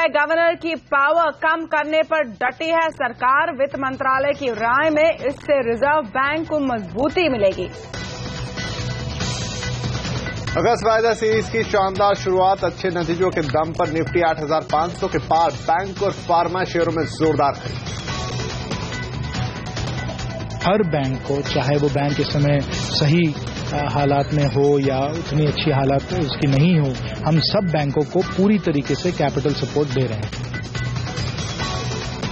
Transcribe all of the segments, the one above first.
RBI governor की power कम करने पर डटी है सरकार। वित्त मंत्रालय की राय में इससे रिजर्व बैंक को मजबूती मिलेगी। अगस्त वायदा सीरीज की शानदार शुरुआत, अच्छे नतीजों के दम पर निफ्टी 8,500 के पार। बैंक और फार्मा शेयरों में जोरदार खरीद। हर बैंक को, चाहे वो बैंक इस समय सही हालात में हो या उतनी अच्छी हालात उसकी नहीं हो, हम सब बैंकों को पूरी तरीके से कैपिटल सपोर्ट दे रहे हैं।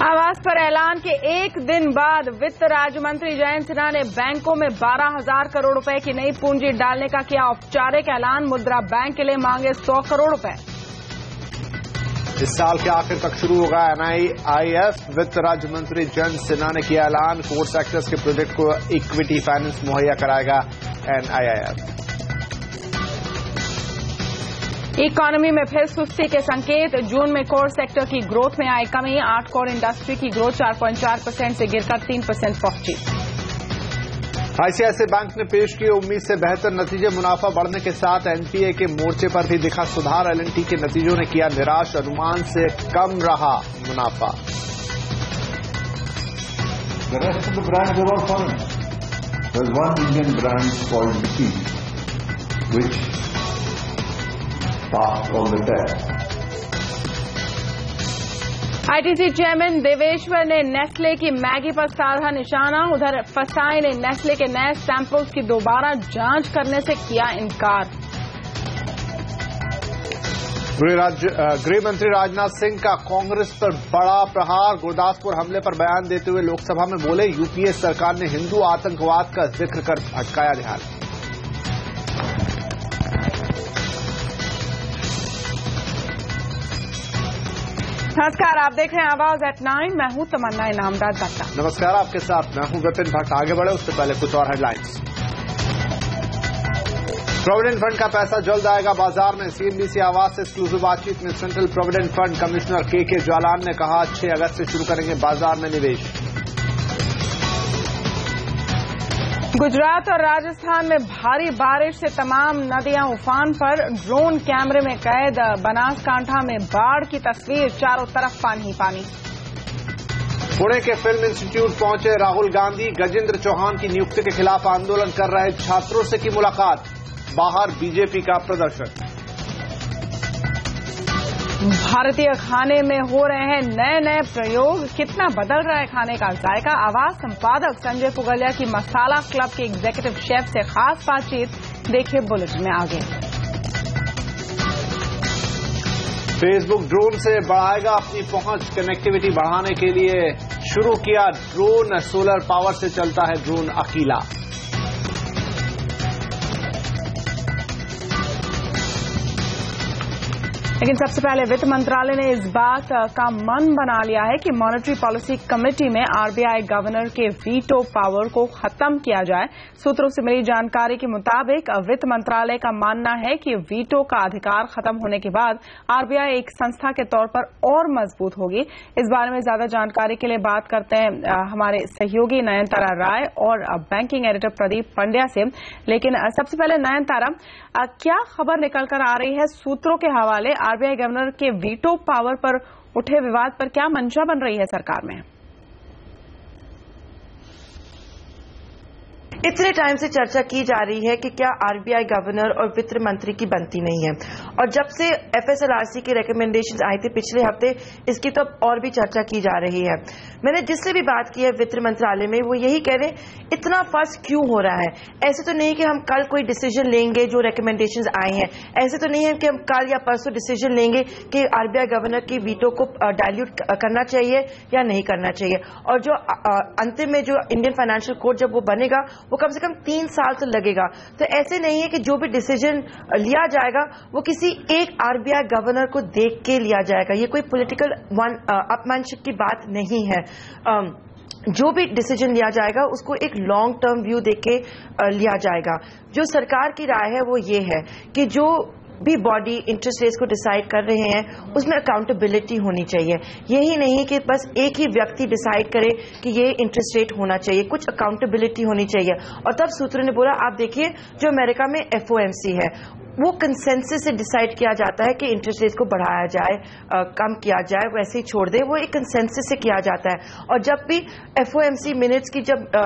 आवास पर ऐलान के एक दिन बाद वित्त राज्य मंत्री जयंत सिन्हा ने बैंकों में 12,000 करोड़ रुपए की नई पूंजी डालने का किया औपचारिक ऐलान। मुद्रा बैंक के लिए मांगे 100 करोड़ रुपए। इस साल के आखिर तक शुरू होगा NIIF। वित्त राज्य मंत्री जयंत सिन्हा ने किया ऐलान, कोर सेक्टर्स के प्रोजेक्ट को इक्विटी फाइनेंस मुहैया कराएगा NIIF। इकोनॉमी में फिर सुस्ती के संकेत। जून में कोर सेक्टर की ग्रोथ में आई कमी। 8 कोर इंडस्ट्री की ग्रोथ 4.4% से गिरकर 3% पहुंची। ICICI बैंक ने पेश किए उम्मीद से बेहतर नतीजे। मुनाफा बढ़ने के साथ NPA के मोर्चे पर भी दिखा सुधार। L&T के नतीजों ने किया निराश, अनुमान से कम रहा मुनाफा। The rest of the brands are all foreign. There's one Indian brand called Niki, which passed all the tests. ITC chairman Deveshwar ने नेस्ले की मैगी पर साधा निशाना। उधर फसाई ने नेस्ले के नए सैंपल्स की दोबारा जांच करने से किया इनकार। गृह मंत्री राजनाथ सिंह का कांग्रेस पर बड़ा प्रहार। गुरदासपुर हमले पर बयान देते हुए लोकसभा में बोले, यूपीए सरकार ने हिंदू आतंकवाद का जिक्र कर भटकाया ध्यान। नमस्कार, आप देख रहे हैं आवाज एट 9। मैं हूं तमन्ना इनामदार दत्ता। नमस्कार, आपके साथ मैं हूं विपिन भट्ट। आगे बढ़े उससे पहले कुछ और हेडलाइंस। प्रोविडेंट फंड का पैसा जल्द आएगा बाजार में। CNBC आवाज से एक्सक्लूसिव बातचीत में सेंट्रल प्रोविडेंट फंड कमिश्नर के ज्वालान ने कहा, 6 अगस्त से शुरू करेंगे बाजार में निवेश। गुजरात और राजस्थान में भारी बारिश से तमाम नदियां उफान पर। ड्रोन कैमरे में कैद। बनासकांठा में बाढ़ की तस्वीर, चारों तरफ पानी ही पानी। पुणे के फिल्म इंस्टीट्यूट पहुंचे राहुल गांधी। गजेंद्र चौहान की नियुक्ति के खिलाफ आंदोलन कर रहे छात्रों से की मुलाकात। बाहर बीजेपी का प्रदर्शन। भारतीय खाने में हो रहे हैं नए नए प्रयोग। कितना बदल रहा है खाने का जायका। आवाज संपादक संजय पुगलिया की मसाला क्लब के एग्जीक्यूटिव शेफ से खास बातचीत, देखिए बुलेटिन में आगे। फेसबुक ड्रोन से बढ़ाएगा अपनी पहुंच। कनेक्टिविटी बढ़ाने के लिए शुरू किया ड्रोन। सोलर पावर से चलता है ड्रोन अकेला। लेकिन सबसे पहले वित्त मंत्रालय ने इस बात का मन बना लिया है कि मॉनेटरी पॉलिसी कमेटी में आरबीआई गवर्नर के वीटो पावर को खत्म किया जाए। सूत्रों से मिली जानकारी के मुताबिक वित्त मंत्रालय का मानना है कि वीटो का अधिकार खत्म होने के बाद आरबीआई एक संस्था के तौर पर और मजबूत होगी। इस बारे में ज्यादा जानकारी के लिए बात करते हैं हमारे सहयोगी नयनतारा राय और बैंकिंग एडिटर प्रदीप पंड्या से। लेकिन सबसे पहले नयनतारा, क्या खबर निकल कर आ रही है सूत्रों के हवाले? आरबीआई गवर्नर के वीटो पावर पर उठे विवाद पर क्या मंशा बन रही है सरकार में? इतने टाइम से चर्चा की जा रही है कि क्या आरबीआई गवर्नर और वित्त मंत्री की बनती नहीं है, और जब से एफएसएलआरसी की रिकमेंडेशंस आई थी पिछले हफ्ते, इसकी तो और भी चर्चा की जा रही है। मैंने जिससे भी बात की है वित्त मंत्रालय में, वो यही कह रहे हैं इतना फर्स क्यों हो रहा है। ऐसे तो नहीं कि हम कल कोई डिसीजन लेंगे जो रिकमेंडेशंस आए हैं, ऐसे तो नहीं है कि हम कल या परसों डिसीजन लेंगे कि आरबीआई गवर्नर की वीटो को डाइल्यूट करना चाहिए या नहीं करना चाहिए। और जो अंतिम में जो इंडियन फाइनेंशियल कोड जब वो बनेगा वो कम से कम 3 साल तो लगेगा। तो ऐसे नहीं है कि जो भी डिसीजन लिया जाएगा वो किसी एक आरबीआई गवर्नर को देख के लिया जाएगा। ये कोई पॉलिटिकल अपमानशिप की बात नहीं है। जो भी डिसीजन लिया जाएगा उसको एक लॉन्ग टर्म व्यू देख के लिया जाएगा। जो सरकार की राय है वो ये है कि जो भी बॉडी इंटरेस्ट रेट्स को डिसाइड कर रहे हैं उसमें अकाउंटेबिलिटी होनी चाहिए। यही नहीं कि बस एक ही व्यक्ति डिसाइड करे कि ये इंटरेस्ट रेट होना चाहिए, कुछ अकाउंटेबिलिटी होनी चाहिए। और तब सूत्रों ने बोला, आप देखिए जो अमेरिका में एफओएमसी है वो कंसेंसस से डिसाइड किया जाता है कि इंटरेस्ट रेट को बढ़ाया जाए, कम किया जाए, वैसे ही छोड़ दे, वो एक कंसेंसस से किया जाता है। और जब भी FOMC मिनट्स की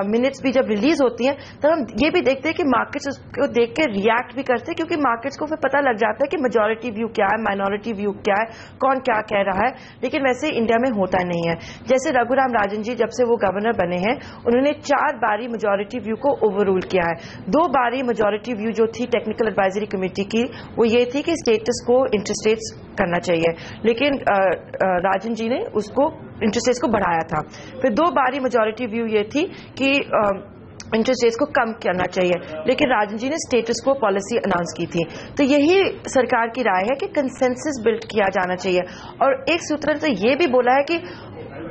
मिनट्स भी जब रिलीज होती हैं तब हम ये भी देखते हैं कि मार्केट्स उसको देख के रिएक्ट भी करते हैं, क्योंकि मार्केट्स को फिर पता लग जाता है कि मेजॉरिटी व्यू क्या है, माइनॉरिटी व्यू क्या है, कौन क्या कह रहा है। लेकिन वैसे इंडिया में होता नहीं है। जैसे रघुराम राजन जी जब से वो गवर्नर बने हैं, उन्होंने 4 बारी मेजॉरिटी व्यू को ओवररूल किया है। 2 बारी मेजॉरिटी व्यू जो थी टेक्निकल एडवाइजरी कमेटी की, वो ये थी कि स्टेटस को इंटरेस्ट रेट्स करना चाहिए, लेकिन राजन जी ने उसको इंटरेस्ट रेट्स को बढ़ाया था। फिर 2 बारी मेजॉरिटी व्यू ये थी कि इंटरेस्ट रेट्स को कम करना चाहिए, लेकिन राजन जी ने स्टेटस को पॉलिसी अनाउंस की थी। तो यही सरकार की राय है कि कंसेंसस बिल्ड किया जाना चाहिए। और एक सूत्र ने तो ये भी बोला है कि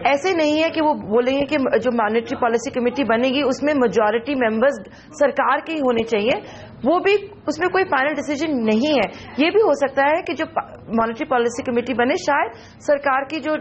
ऐसे नहीं है कि वो बोलेंगे कि जो मॉनेटरी पॉलिसी कमेटी बनेगी उसमें मेजॉरिटी मेंबर्स सरकार के ही होने चाहिए, वो भी उसमें कोई फाइनल डिसीजन नहीं है। ये भी हो सकता है कि जो मॉनेटरी पॉलिसी कमेटी बने शायद सरकार की जो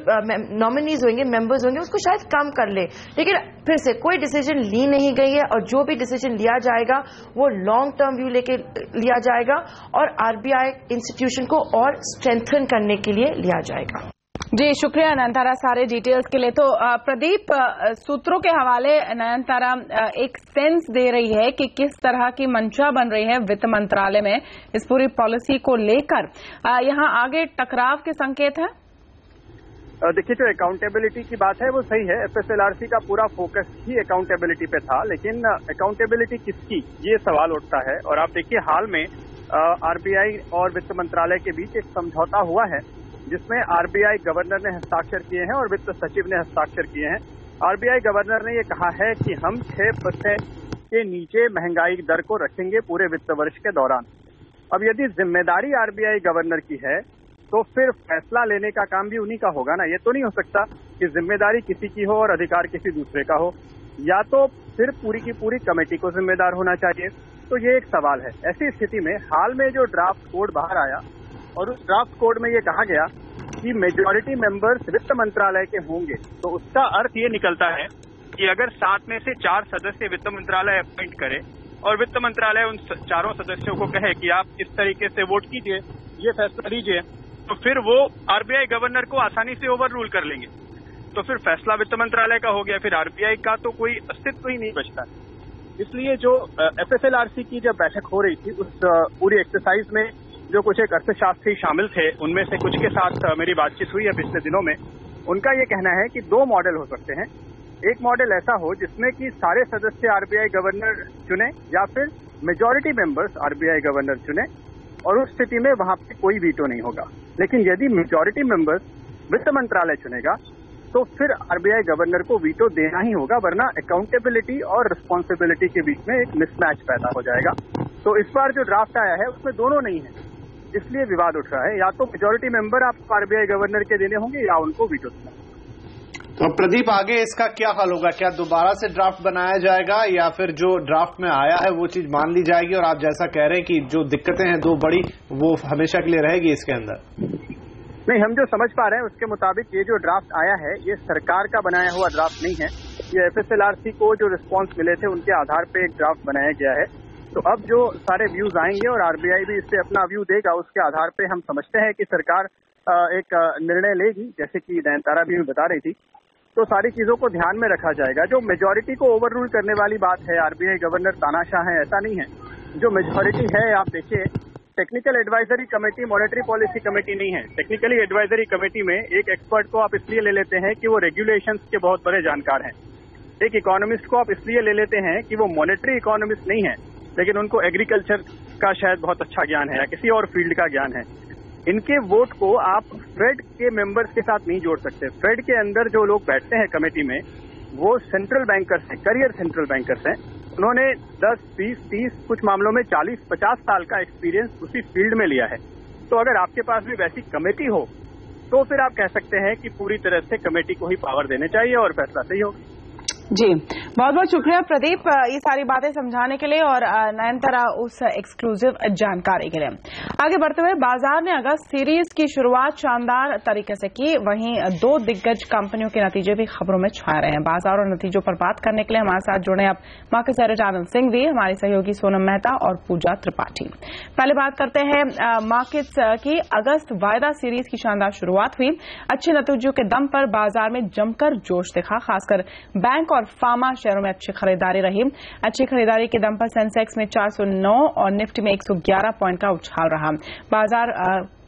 नॉमिनीज होंगे, मेंबर्स होंगे, उसको शायद कम कर ले। लेकिन फिर से कोई डिसीजन ली नहीं गई है, और जो भी डिसीजन लिया जाएगा वो लॉन्ग टर्म व्यू लेके लिया जाएगा और RBI इंस्टीट्यूशन को और स्ट्रेंथन करने के लिए लिया जाएगा। जी शुक्रिया नयनतारा सारे डिटेल्स के लिए। तो प्रदीप, सूत्रों के हवाले नयनतारा एक सेंस दे रही है कि किस तरह की मंशा बन रही है वित्त मंत्रालय में इस पूरी पॉलिसी को लेकर। यहाँ आगे टकराव के संकेत हैं? देखिए, जो अकाउंटेबिलिटी की बात है वो सही है। FSLRC का पूरा फोकस ही अकाउंटेबिलिटी पे था, लेकिन अकाउंटेबिलिटी किसकी, ये सवाल उठता है। और आप देखिए, हाल में RBI और वित्त मंत्रालय के बीच एक समझौता हुआ है जिसमें RBI गवर्नर ने हस्ताक्षर किए हैं और वित्त सचिव ने हस्ताक्षर किए हैं। RBI गवर्नर ने ये कहा है कि हम 6% के नीचे महंगाई दर को रखेंगे पूरे वित्त वर्ष के दौरान। अब यदि जिम्मेदारी RBI गवर्नर की है तो फिर फैसला लेने का काम भी उन्हीं का होगा ना। ये तो नहीं हो सकता कि जिम्मेदारी किसी की हो और अधिकार किसी दूसरे का हो, या तो फिर पूरी की पूरी कमेटी को जिम्मेदार होना चाहिए। तो ये एक सवाल है। ऐसी स्थिति में हाल में जो ड्राफ्ट कोड बाहर आया और उस ड्राफ्ट कोड में ये कहा गया कि मेजॉरिटी मेंबर्स वित्त मंत्रालय के होंगे, तो उसका अर्थ ये निकलता है कि अगर 7 में से 4 सदस्य वित्त मंत्रालय अपॉइंट करे और वित्त मंत्रालय उन 4 सदस्यों को कहे कि आप इस तरीके से वोट कीजिए, ये फैसला लीजिए, तो फिर वो RBI गवर्नर को आसानी से ओवर रूल कर लेंगे। तो फिर फैसला वित्त मंत्रालय का हो गया, फिर RBI का तो कोई अस्तित्व ही नहीं बचता। इसलिए जो FSLRC की जब बैठक हो रही थी, उस पूरी एक्सरसाइज में जो कुछ एक अर्थशास्त्री शामिल थे, उनमें से कुछ के साथ मेरी बातचीत हुई है पिछले दिनों में। उनका ये कहना है कि 2 मॉडल हो सकते हैं। एक मॉडल ऐसा हो जिसमें कि सारे सदस्य RBI गवर्नर चुने, या फिर मेजॉरिटी मेंबर्स RBI गवर्नर चुने, और उस स्थिति में वहां पे कोई वीटो नहीं होगा। लेकिन यदि मेजॉरिटी मेंबर्स वित्त मंत्रालय चुनेगा तो फिर RBI गवर्नर को वीटो देना ही होगा, वरना अकाउंटेबिलिटी और रिस्पॉन्सिबिलिटी के बीच में एक मिसमैच पैदा हो जाएगा। तो इस बार जो ड्राफ्ट आया है उसमें दोनों नहीं है, इसलिए विवाद उठ रहा है। या तो मेजॉरिटी मेंबर आपको RBI गवर्नर के देने होंगे या उनको वीटो देना। तो प्रदीप, आगे इसका क्या हल होगा? क्या दोबारा से ड्राफ्ट बनाया जाएगा या फिर जो ड्राफ्ट में आया है वो चीज मान ली जाएगी? और आप जैसा कह रहे हैं कि जो दिक्कतें हैं 2 बड़ी, वो हमेशा के लिए रहेगी इसके अंदर? नहीं, हम जो समझ पा रहे हैं उसके मुताबिक ये जो ड्राफ्ट आया है ये सरकार का बनाया हुआ ड्राफ्ट नहीं है। ये FSLRC को जो रिस्पॉन्स मिले थे उनके आधार पे एक ड्राफ्ट बनाया गया है। तो अब जो सारे व्यूज आएंगे और RBI भी इस पे अपना व्यू देगा, उसके आधार पे हम समझते हैं कि सरकार एक निर्णय लेगी, जैसे कि नयनतारा भी बता रही थी। तो सारी चीजों को ध्यान में रखा जाएगा। जो मेजॉरिटी को ओवर रूल करने वाली बात है, RBI गवर्नर तानाशाह है, ऐसा नहीं है। जो मेजॉरिटी है, आप देखिए, technical advisory committee monetary policy committee नहीं है। टेक्निकली एडवाइजरी कमेटी में एक एक्सपर्ट को आप इसलिए ले लेते हैं कि वो रेगुलेशंस के बहुत बड़े जानकार हैं। एक इकोनॉमिस्ट को आप इसलिए ले लेते हैं कि वो मॉनेटरी इकोनॉमिस्ट नहीं है, लेकिन उनको एग्रीकल्चर का शायद बहुत अच्छा ज्ञान है या किसी और फील्ड का ज्ञान है। इनके वोट को आप फेड के मेंबर्स के साथ नहीं जोड़ सकते। फेड के अंदर जो लोग बैठते हैं कमेटी में, वो सेंट्रल बैंकर्स हैं, करियर सेंट्रल बैंकर्स हैं। उन्होंने 10, 20, 30, कुछ मामलों में 40, 50 साल का एक्सपीरियंस उसी फील्ड में लिया है। तो अगर आपके पास भी वैसी कमेटी हो तो फिर आप कह सकते हैं कि पूरी तरह से कमेटी को ही पावर देने चाहिए और फैसला सही होगा। जी, बहुत बहुत शुक्रिया प्रदीप ये सारी बातें समझाने के लिए और नयनतारा उस एक्सक्लूसिव जानकारी के लिए। आगे बढ़ते हुए बाजार ने अगस्त सीरीज की शुरुआत शानदार तरीके से की, वहीं दो दिग्गज कंपनियों के नतीजे भी खबरों में छा रहे हैं। बाजार और नतीजों पर बात करने के लिए हमारे साथ जुड़े अब मार्केट एडिटर आनंद सिंह भी, हमारी सहयोगी सोनम मेहता और पूजा त्रिपाठी। पहले बात करते हैं मार्केट्स की। अगस्त वायदा सीरीज की शानदार शुरुआत हुई, अच्छे नतीजों के दम पर बाजार में जमकर जोश दिखा, खासकर बैंक और फार्मा शेयरों में अच्छी खरीदारी रही। अच्छी खरीदारी के दम पर सेंसेक्स में 409 और निफ्टी में 111 पॉइंट का उछाल रहा। बाजार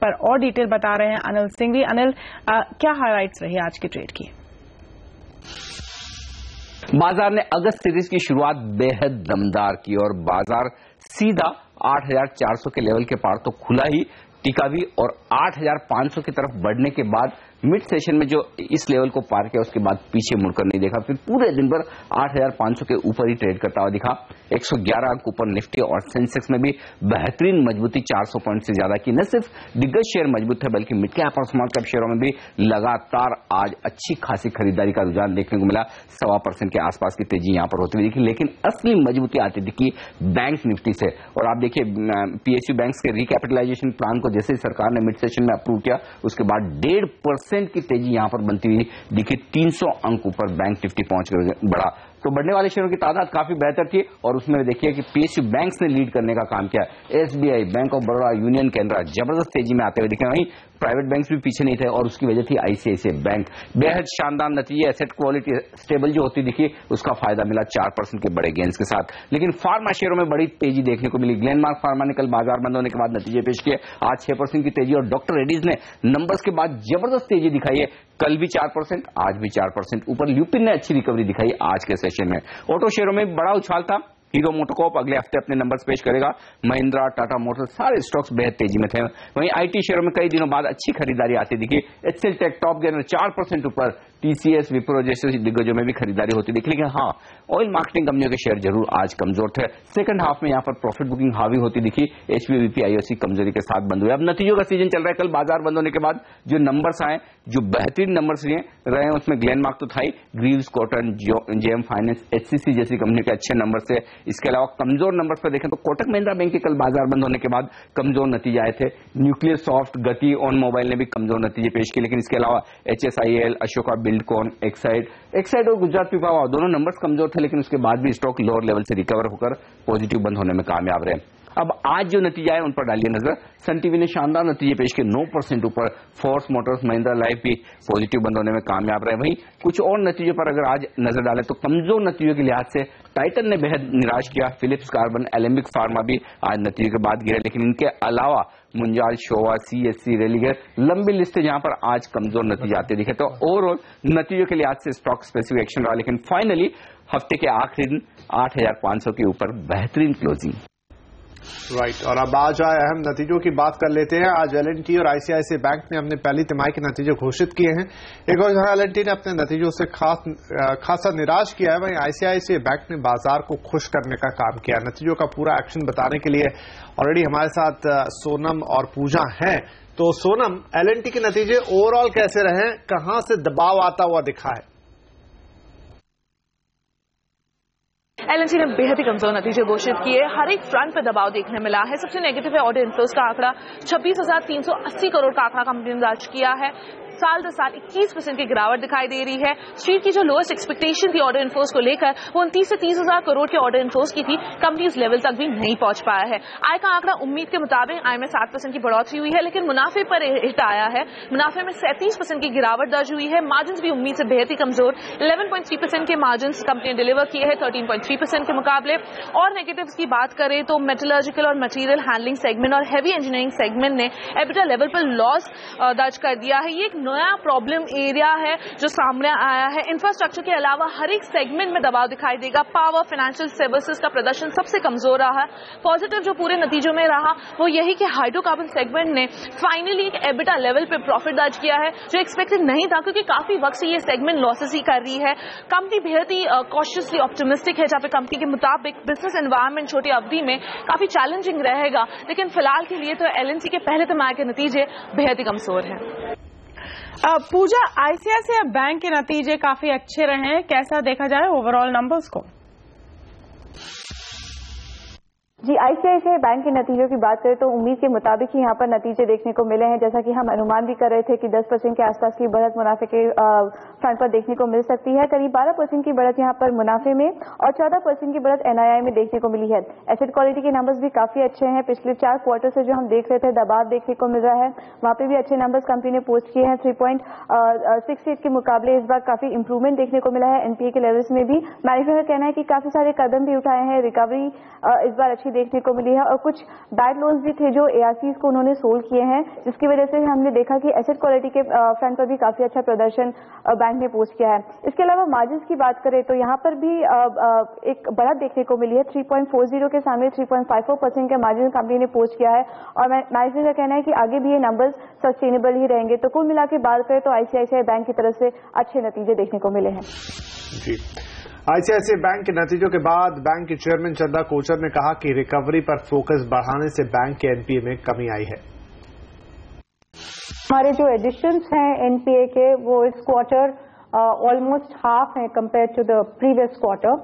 पर और डिटेल बता रहे हैं अनिल सिंघवी। अनिल, क्या हाइलाइट्स रही आज की ट्रेड की? बाजार ने अगस्त सीरीज की शुरुआत बेहद दमदार की और बाजार सीधा 8,400 के लेवल के पार तो खुला ही, टिका भी और 8,500 की तरफ बढ़ने के बाद मिड सेशन में जो इस लेवल को पार किया उसके बाद पीछे मुड़कर नहीं देखा, फिर पूरे दिन भर 8,500 के ऊपर ही ट्रेड करता हुआ दिखा। 111 अंक ऊपर निफ्टी और सेंसेक्स में भी बेहतरीन मजबूती 400 पॉइंट से ज्यादा की। न सिर्फ दिग्गज शेयर मजबूत है बल्कि मिड कैप और स्मॉल कैप शेयरों में भी लगातार आज अच्छी खासी खरीदारी का रुझान देखने को मिला। 1.25% के आसपास की तेजी यहां पर होती हुई दिखी, लेकिन असली मजबूती आती दिखी बैंक निफ्टी से। और आप देखिए PSU बैंक्स के रिकैपिटलाइजेशन प्लान को जैसे ही सरकार ने मिड सेशन में अप्रूव किया उसके बाद 1.5% की तेजी यहां पर बनती हुई दिखी। 300 अंक ऊपर बैंक निफ्टी पहुंचकर बढ़ा, तो बढ़ने वाले शेयरों की तादाद काफी बेहतर थी और उसमें देखिए कि PSU बैंक्स ने लीड करने का काम किया। SBI, bank of Baroda, union Canara जबरदस्त तेजी में आते हुए दिखे, वहीं प्राइवेट बैंक्स भी पीछे नहीं थे और उसकी वजह थी ICICI बैंक। बेहद शानदार नतीजे, एसेट क्वालिटी स्टेबल जो होती दिखी उसका फायदा मिला 4% के बड़े गेंस के साथ। लेकिन फार्मा शेयरों में बड़ी तेजी देखने को मिली। ग्लेनमार्क फार्मा ने कल बाजार बंद होने के बाद नतीजे पेश किए, आज 6% की तेजी और डॉक्टर रेड्डीज ने नंबर्स के बाद जबरदस्त तेजी दिखाई है, कल भी 4%, आज भी 4% ऊपर। ल्यूपिन ने अच्छी रिकवरी दिखाई आज के सेशन में। ऑटो शेयरों में बड़ा उछाल था, हीरो मोटोकॉर्प अगले हफ्ते अपने नंबर्स पेश करेगा, महिंद्रा, टाटा मोटर्स सारे स्टॉक्स बेहद तेजी में थे। वहीं IT शेयरों में कई दिनों बाद अच्छी खरीदारी आती दिखी। HCL टेक टॉप गेनर 4% ऊपर, TCS, विप्रो जैसे दिग्गजों में भी खरीदारी होती दिखी। लेकिन हाँ, ऑयल मार्केटिंग कंपनियों के शेयर जरूर आज कमजोर थे। सेकंड हाफ में यहां पर प्रॉफिट बुकिंग हावी होती दिखी। HPVP, IOC कमजोरी के साथ बंद हुए। अब नतीजों का सीजन चल रहा है, कल बाजार बंद होने के बाद जो नंबर्स आए, जो बेहतरीन नंबर्स रहे उसमें ग्लेनमार्क तो था ही, Greaves, Cotton, JM Finance, HCC जैसी कंपनी के अच्छे नंबर थे। इसके अलावा कमजोर नंबर्स पर देखें तो कोटक महिंद्रा बैंक के कल बाजार बंद होने के बाद कमजोर नतीजे आए थे। न्यूक्लियर सॉफ्ट, गति, ऑन मोबाइल ने भी कमजोर नतीजे पेश किए। लेकिन इसके अलावा HSIL, अशोका बिल्डकॉन, एक्साइड और गुजरात पिपावाव दोनों नंबर्स कमजोर थे, लेकिन उसके बाद भी स्टॉक लोअर लेवल से रिकवर होकर पॉजिटिव बंद होने में कामयाब रहे। अब आज जो नतीजे आए उन पर डालिए नजर। सन टीवी ने शानदार नतीजे पेश किए, 9% ऊपर। फोर्स मोटर्स, महिंद्रा लाइफ भी पॉजिटिव बंद होने में कामयाब रहे। वहीं कुछ और नतीजों पर अगर आज नजर डालें तो कमजोर नतीजों के लिहाज से टाइटन ने बेहद निराश किया, फिलिप्स कार्बन, एलेम्बिक फार्मा भी आज नतीजे के बाद गिरे। लेकिन इनके अलावा मुंजाल, शोवा, CSC, रेलिगेर, लंबी लिस्ट है जहां पर आज कमजोर नतीजे आते दिखे। तो ओवरऑल नतीजों के लिहाज से स्टॉक स्पेसिफिक एक्शन रहा, लेकिन फाइनली हफ्ते के आखिरी दिन 8,500 के ऊपर बेहतरीन क्लोजिंग। राइट, और अब आज अहम नतीजों की बात कर लेते हैं। आज L&T और ICICI बैंक ने अपने पहली तिमाही के नतीजे घोषित किए हैं। एक और जहां L&T ने अपने नतीजों से खासा निराश किया है, वहीं ICICI बैंक ने बाजार को खुश करने का काम किया। नतीजों का पूरा एक्शन बताने के लिए ऑलरेडी हमारे साथ सोनम और पूजा हैं। तो सोनम, L&T के नतीजे ओवरऑल कैसे रहे, कहां से दबाव आता हुआ दिखा है? L&T ने बेहद ही कमजोर नतीजे घोषित किए, हर एक फ्रंट पे दबाव देखने मिला है। सबसे नेगेटिव है ऑर्डर इनफ्लोस का आंकड़ा, 26,380 करोड़ का आंकड़ा कंपनी ने दर्ज किया है। साल दर साल 21% की गिरावट दिखाई दे रही है। स्ट्रीट की जो लोएस्ट एक्सपेक्टेशन थी ऑर्डर इनफ्लोस को लेकर, वो 29 से 30,000 करोड़ के ऑर्डर इनफ्लोस की थी, कंपनी उस लेवल तक भी नहीं पहुंच पाया है। आय का आंकड़ा उम्मीद के मुताबिक आय में 7% की बढ़ोतरी हुई है, लेकिन मुनाफे पर हिट आया है। मुनाफे में 37% की गिरावट दर्ज हुई है। मार्जिन भी उम्मीद से बेहद ही कमजोर, 11.3% के मार्जिन कंपनी ने डिलीवर किए हैं 13.3% के मुकाबले। और नेगेटिव्स की बात करें तो मेटलर्जिकल और मटेरियल हैंडलिंग सेगमेंट और हैवी इंजीनियरिंग सेगमेंट ने एबिटा लेवल पर लॉस दर्ज कर दिया है। ये एक नया प्रॉब्लम एरिया है जो सामने आया है। इंफ्रास्ट्रक्चर के अलावा हर एक सेगमेंट में दबाव दिखाई देगा। पावर, फाइनेंशियल सर्विसेज का प्रदर्शन सबसे कमजोर रहा है। पॉजिटिव जो पूरे नतीजों में रहा वो यही कि हाइड्रोकार्बन सेगमेंट ने फाइनली एक एबिटा लेवल पे प्रॉफिट दर्ज किया है, जो एक्सपेक्टेड नहीं था, क्योंकि काफी वक्त से ये सेगमेंट लॉसेस ही कर रही है। कंपनी बेहद ही कॉशियसली ऑप्टिमिस्टिक है, जहां पे कंपनी के मुताबिक बिजनेस एनवायरनमेंट छोटी अवधि में काफी चैलेंजिंग रहेगा, लेकिन फिलहाल के लिए तो L&T के पहले तिमाही के नतीजे बेहद ही कमजोर हैं। पूजा, आईसीआईसीआई बैंक के नतीजे काफी अच्छे रहे हैं, कैसा देखा जाए ओवरऑल नंबर्स को? जी, आईसीआईसीआई बैंक के नतीजों की बात करें तो उम्मीद के मुताबिक ही यहाँ पर नतीजे देखने को मिले हैं। जैसा कि हम अनुमान भी कर रहे थे कि 10% के आसपास की बढ़त मुनाफे के फ्रंट पर देखने को मिल सकती है। करीब 12% की बढ़त यहाँ पर मुनाफे में और 14% की बढ़त एनआईआई में देखने को मिली है। एसेट क्वालिटी के नंबर्स भी काफी अच्छे हैं। पिछले 4 क्वार्टर से जो हम देख रहे थे दबाव देखने को मिल रहा है, वहां पे भी अच्छे नंबर्स कंपनी ने पोस्ट किए हैं। 3.68 के मुकाबले इस बार काफी इंप्रूवमेंट देखने को मिला है। एनपीए के लेवल्स में भी मैनेजमेंट का कहना है कि काफी सारे कदम भी उठाए हैं, रिकवरी इस बार अच्छी देखने को मिली है और कुछ बैड लोन्स भी थे जो एआरसीज को उन्होंने सोल्ड किए हैं, जिसकी वजह से हमने देखा कि एसेट क्वालिटी के फ्रंट पर भी काफी अच्छा प्रदर्शन बैंक ने पोस्ट किया है। इसके अलावा मार्जिन्स की बात करें तो यहाँ पर भी एक बढ़त देखने को मिली है। 3.40 के सामने 3.54% का मार्जिन कंपनी ने पोस्ट किया है और मैनेजमेंट का कहना है कि आगे भी ये नंबर्स सस्टेनेबल ही रहेंगे। तो कुल मिला के बात करें तो आईसीआईसीआई बैंक की तरफ से अच्छे नतीजे देखने को मिले हैं। आईसीआईसीआई बैंक के नतीजों के बाद बैंक के चेयरमैन चंदा कोचर ने कहा कि रिकवरी पर फोकस बढ़ाने से बैंक के एनपीए में कमी आई है। हमारे जो एडिशंस हैं एनपीए के वो इस क्वार्टर ऑलमोस्ट हाफ है compare to the previous quarter.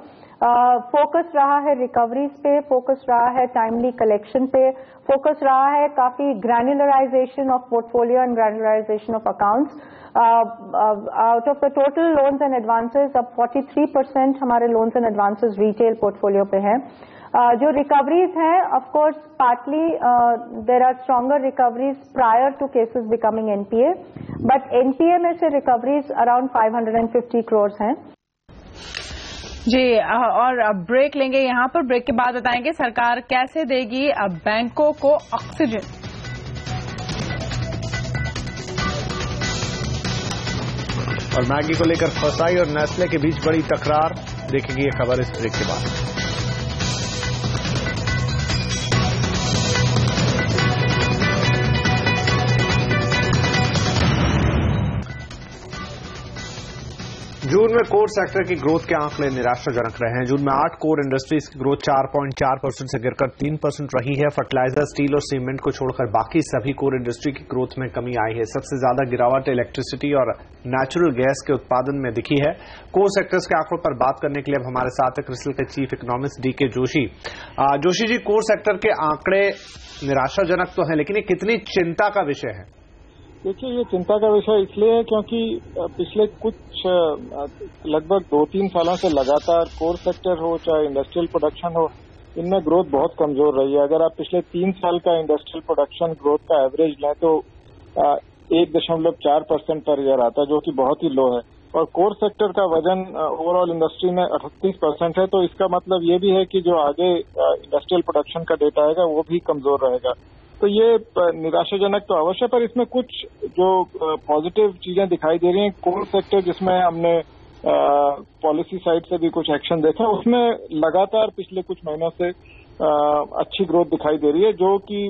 Focus रहा है रिकवरीज पे, फोकस रहा है टाइमली कलेक्शन पे, फोकस रहा है काफी granularisation of portfolio and granularisation of accounts. Out of the total loans and advances अब 43% हमारे loans and advances retail portfolio पे हैं। जो रिकवरीज हैं of course partly there are stronger recoveries prior to cases becoming NPA, but NPA में से recoveries around 550 crore हैं। जी, और अब ब्रेक लेंगे। यहाँ पर ब्रेक के बाद बताएंगे सरकार कैसे देगी अब बैंकों को ऑक्सीजन। और मैगी को लेकर फसाई और नेस्ले के बीच बड़ी तकरार, देखेंगे ये खबर इस ब्रेक के बाद। जून में कोर सेक्टर की ग्रोथ के आंकड़े निराशाजनक रहे हैं। जून में 8 कोर इंडस्ट्रीज की ग्रोथ 4.4% से गिरकर 3% रही है। फर्टिलाइजर, स्टील और सीमेंट को छोड़कर बाकी सभी कोर इंडस्ट्री की ग्रोथ में कमी आई है। सबसे ज्यादा गिरावट इलेक्ट्रिसिटी और नेचुरल गैस के उत्पादन में दिखी है। कोर सेक्टर्स के आंकड़ों पर बात करने के लिए अब हमारे साथ है क्रिस्टल के chief economist DK Joshi. Joshi ji, core sector के आंकड़े निराशाजनक तो है, लेकिन ये कितनी चिंता का विषय है? देखिए, ये चिंता का विषय इसलिए है क्योंकि पिछले कुछ लगभग 2-3 सालों से लगातार कोर सेक्टर हो चाहे इंडस्ट्रियल प्रोडक्शन हो, इनमें ग्रोथ बहुत कमजोर रही है। अगर आप पिछले 3 साल का इंडस्ट्रियल प्रोडक्शन ग्रोथ का एवरेज लें तो 1.4% पर ईयर आता है, जो कि बहुत ही लो है। और कोर सेक्टर का वजन ओवरऑल इंडस्ट्री में 38% है, तो इसका मतलब ये भी है कि जो आगे इंडस्ट्रियल प्रोडक्शन का डेटा आएगा वो भी कमजोर रहेगा। तो ये निराशाजनक तो अवश्य, पर इसमें कुछ जो पॉजिटिव चीजें दिखाई दे रही हैं। कोर सेक्टर जिसमें हमने पॉलिसी साइड से भी कुछ एक्शन देखा, उसमें लगातार पिछले कुछ महीनों से अच्छी ग्रोथ दिखाई दे रही है, जो कि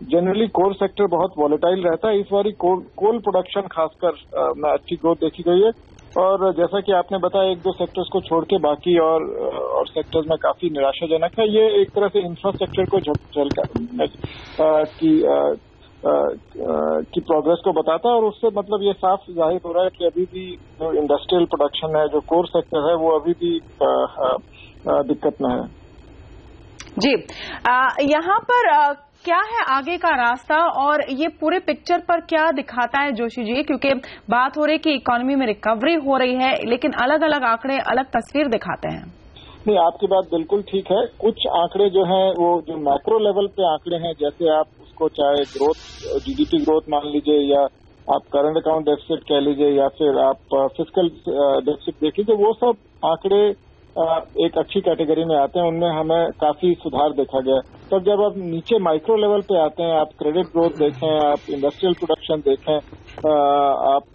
जनरली कोर सेक्टर बहुत वॉलेटाइल रहता है। इस बारी कोल प्रोडक्शन खासकर में अच्छी ग्रोथ देखी गई है। और जैसा कि आपने बताया, 1-2 सेक्टर्स को छोड़ के बाकी और सेक्टर्स में काफी निराशाजनक है। ये एक तरह से इंफ्रास्ट्रक्चर को की प्रोग्रेस को बताता है और उससे मतलब ये साफ जाहिर हो रहा है कि अभी भी जो इंडस्ट्रियल प्रोडक्शन है, जो कोर सेक्टर है, वो अभी भी दिक्कत में है। जी, यहाँ पर क्या है आगे का रास्ता और ये पूरे पिक्चर पर क्या दिखाता है जोशी जी? क्योंकि बात हो रही है कि इकोनॉमी में रिकवरी हो रही है, लेकिन अलग अलग आंकड़े अलग तस्वीर दिखाते हैं। नहीं, आपकी बात बिल्कुल ठीक है। कुछ आंकड़े जो हैं वो जो मैक्रो लेवल पे आंकड़े हैं, जैसे आप उसको चाहे ग्रोथ, जीडीपी ग्रोथ मान लीजिए, या आप करंट अकाउंट डेफिसिट कह लीजिए, या फिर आप फिस्कल डेफिसिट देख लीजिए, वो सब आंकड़े एक अच्छी कैटेगरी में आते हैं। उनमें हमें काफी सुधार देखा गया। तब जब आप नीचे माइक्रो लेवल पे आते हैं, आप क्रेडिट ग्रोथ देखें, आप इंडस्ट्रियल प्रोडक्शन देखें, आप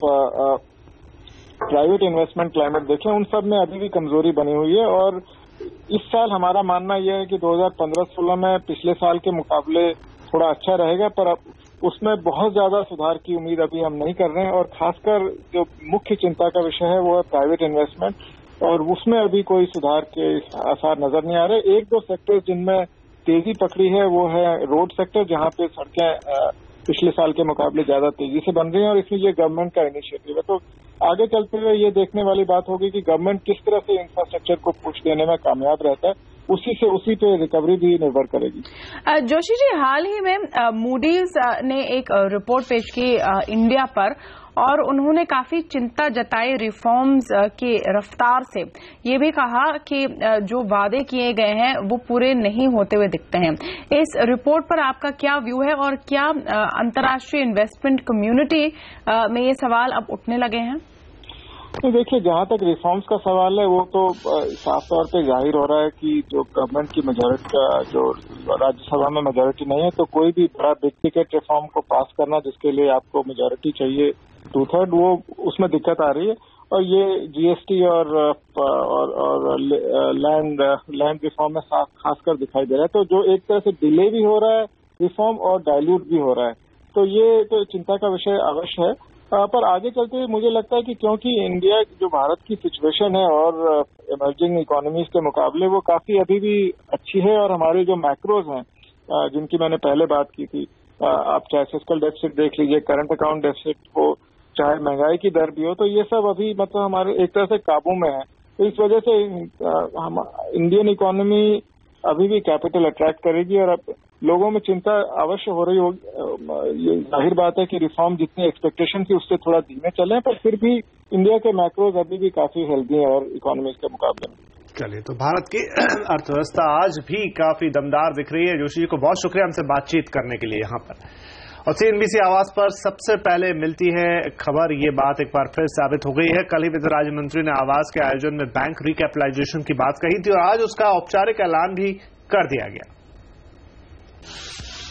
प्राइवेट इन्वेस्टमेंट क्लाइमेट देखें, उन सब में अभी भी कमजोरी बनी हुई है। और इस साल हमारा मानना यह है कि 2015-16 में पिछले साल के मुकाबले थोड़ा अच्छा रहेगा, पर अब उसमें बहुत ज्यादा सुधार की उम्मीद अभी हम नहीं कर रहे हैं। और खासकर जो मुख्य चिंता का विषय है वो है प्राइवेट इन्वेस्टमेंट, और उसमें अभी कोई सुधार के आसार नजर नहीं आ रहे। 1-2 सेक्टर जिनमें तेजी पकड़ी है वो है रोड सेक्टर, जहां पे सड़कें पिछले साल के मुकाबले ज्यादा तेजी से बन रही है और इसमें ये गवर्नमेंट का इनिशिएटिव है। तो आगे चलते हुए ये देखने वाली बात होगी कि गवर्नमेंट किस तरह से इंफ्रास्ट्रक्चर को पुश देने में कामयाब रहता है, उसी पे रिकवरी भी निर्भर करेगी। जोशी जी, हाल ही में मूडीज ने एक रिपोर्ट पेश की इंडिया पर और उन्होंने काफी चिंता जताई रिफॉर्म्स की रफ्तार से। ये भी कहा कि जो वादे किए गए हैं वो पूरे नहीं होते हुए दिखते हैं। इस रिपोर्ट पर आपका क्या व्यू है और क्या अंतर्राष्ट्रीय इन्वेस्टमेंट कम्युनिटी में ये सवाल अब उठने लगे हैं? तो देखिए, जहां तक रिफॉर्म्स का सवाल है वो तो साफ तौर पे जाहिर हो रहा है कि जो गवर्नमेंट की मेजॉरिटी का जो राज्यसभा में मेजॉरिटी नहीं है, तो कोई भी बड़ा बिग टिकट रिफॉर्म को पास करना जिसके लिए आपको मेजॉरिटी चाहिए 2/3, वो उसमें दिक्कत आ रही है। और ये जीएसटी और लैंड रिफॉर्म में खासकर दिखाई दे रहा है। तो जो एक तरह से डिले भी हो रहा है रिफॉर्म और डाइल्यूट भी हो रहा है, तो ये तो चिंता का विषय अवश्य है। पर आगे चलते हुए मुझे लगता है कि क्योंकि इंडिया जो भारत की सिचुएशन है और इमर्जिंग इकोनॉमीज के मुकाबले वो काफी अभी भी अच्छी है और हमारे जो मैक्रोज हैं जिनकी मैंने पहले बात की थी, आप चाहे फिस्कल डेफिसिट देख लीजिए, करंट अकाउंट डेफिसिट हो, चाहे महंगाई की दर भी हो, तो ये सब अभी मतलब हमारे एक तरह से काबू में है। तो इस वजह से हम इंडियन इकोनॉमी अभी भी कैपिटल अट्रैक्ट करेगी और अब लोगों में चिंता अवश्य हो रही होगी। ये जाहिर बात है कि रिफॉर्म जितनी एक्सपेक्टेशन थी उससे थोड़ा धीमे चले, पर फिर भी इंडिया के मैक्रोज अभी भी काफी हेल्दी हैं और इकोनॉमीज के मुकाबले में। चलिए, तो भारत की अर्थव्यवस्था आज भी काफी दमदार दिख रही है। जोशी जी को बहुत शुक्रिया हमसे बातचीत करने के लिए यहाँ पर। और CNBC आवाज पर सबसे पहले मिलती है खबर, ये बात एक बार फिर साबित हो गई है। कल ही वित्त राज्य मंत्री ने आवाज के आयोजन में बैंक रिकैपिटलाइजेशन की बात कही थी और आज उसका औपचारिक ऐलान भी कर दिया गया।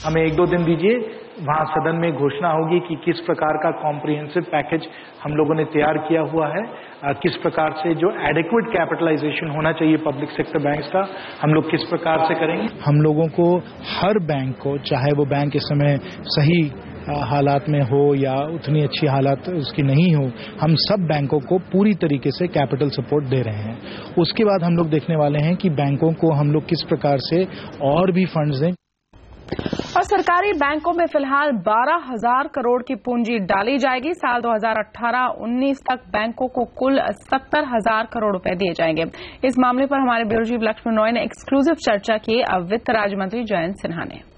हमें 1-2 दिन दीजिए, वहां सदन में घोषणा होगी कि किस प्रकार का कॉम्प्रिहेंसिव पैकेज हम लोगों ने तैयार किया हुआ है, किस प्रकार से जो एडिक्वेट कैपिटलाइजेशन होना चाहिए पब्लिक सेक्टर बैंक्स का, हम लोग किस प्रकार से करेंगे। हम लोगों को हर बैंक को, चाहे वो बैंक इस समय सही हालात में हो या उतनी अच्छी हालात उसकी नहीं हो, हम सब बैंकों को पूरी तरीके से कैपिटल सपोर्ट दे रहे हैं। उसके बाद हम लोग देखने वाले हैं कि बैंकों को हम लोग किस प्रकार से और भी फंड्स दें। और सरकारी बैंकों में फिलहाल 12,000 करोड़ की पूंजी डाली जाएगी। साल 2018-19 तक बैंकों को कुल 70,000 करोड़ रुपए दिए जाएंगे। इस मामले पर हमारे ब्यूरो चीफ लक्ष्मण रॉय ने एक्सक्लूसिव चर्चा की वित्त राज्य मंत्री जयंत सिन्हा ने।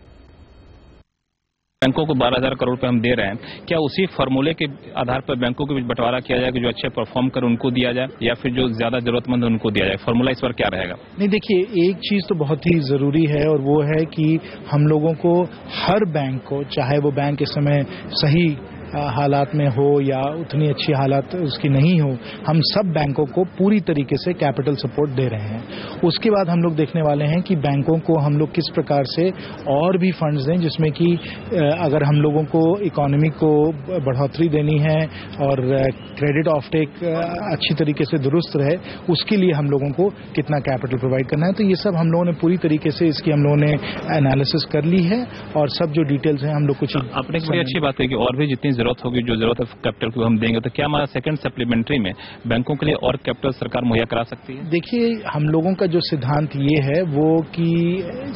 बैंकों को 12,000 करोड़ रुपए हम दे रहे हैं, क्या उसी फॉर्मूले के आधार पर बैंकों के बीच बंटवारा किया जाए कि जो अच्छे परफॉर्म कर उनको दिया जाए या फिर जो ज्यादा जरूरतमंद है उनको दिया जाए? फॉर्मूला इस पर क्या रहेगा? नहीं, देखिए, एक चीज तो बहुत ही जरूरी है और वो है कि हम लोगों को हर बैंक को, चाहे वो बैंक इस समय सही हालात में हो या उतनी अच्छी हालात उसकी नहीं हो, हम सब बैंकों को पूरी तरीके से कैपिटल सपोर्ट दे रहे हैं। उसके बाद हम लोग देखने वाले हैं कि बैंकों को हम लोग किस प्रकार से और भी फंड्स दें, जिसमें कि अगर हम लोगों को इकोनॉमी को बढ़ोतरी देनी है और क्रेडिट ऑफटेक अच्छी तरीके से दुरुस्त रहे, उसके लिए हम लोगों को कितना कैपिटल प्रोवाइड करना है। तो ये सब हम लोगों ने पूरी तरीके से इसकी हम लोगों ने एनालिसिस कर ली है और सब जो डिटेल्स हैं हम लोग कुछ आपने बड़ी अच्छी बात है कि और भी जितनी जरूरत होगी, जो जरूरत है कैपिटल को हम देंगे, तो क्या हमारा सेकंड सप्लीमेंट्री में बैंकों के लिए और कैपिटल सरकार मुहैया करा सकती है? देखिए, हम लोगों का जो सिद्धांत ये है वो कि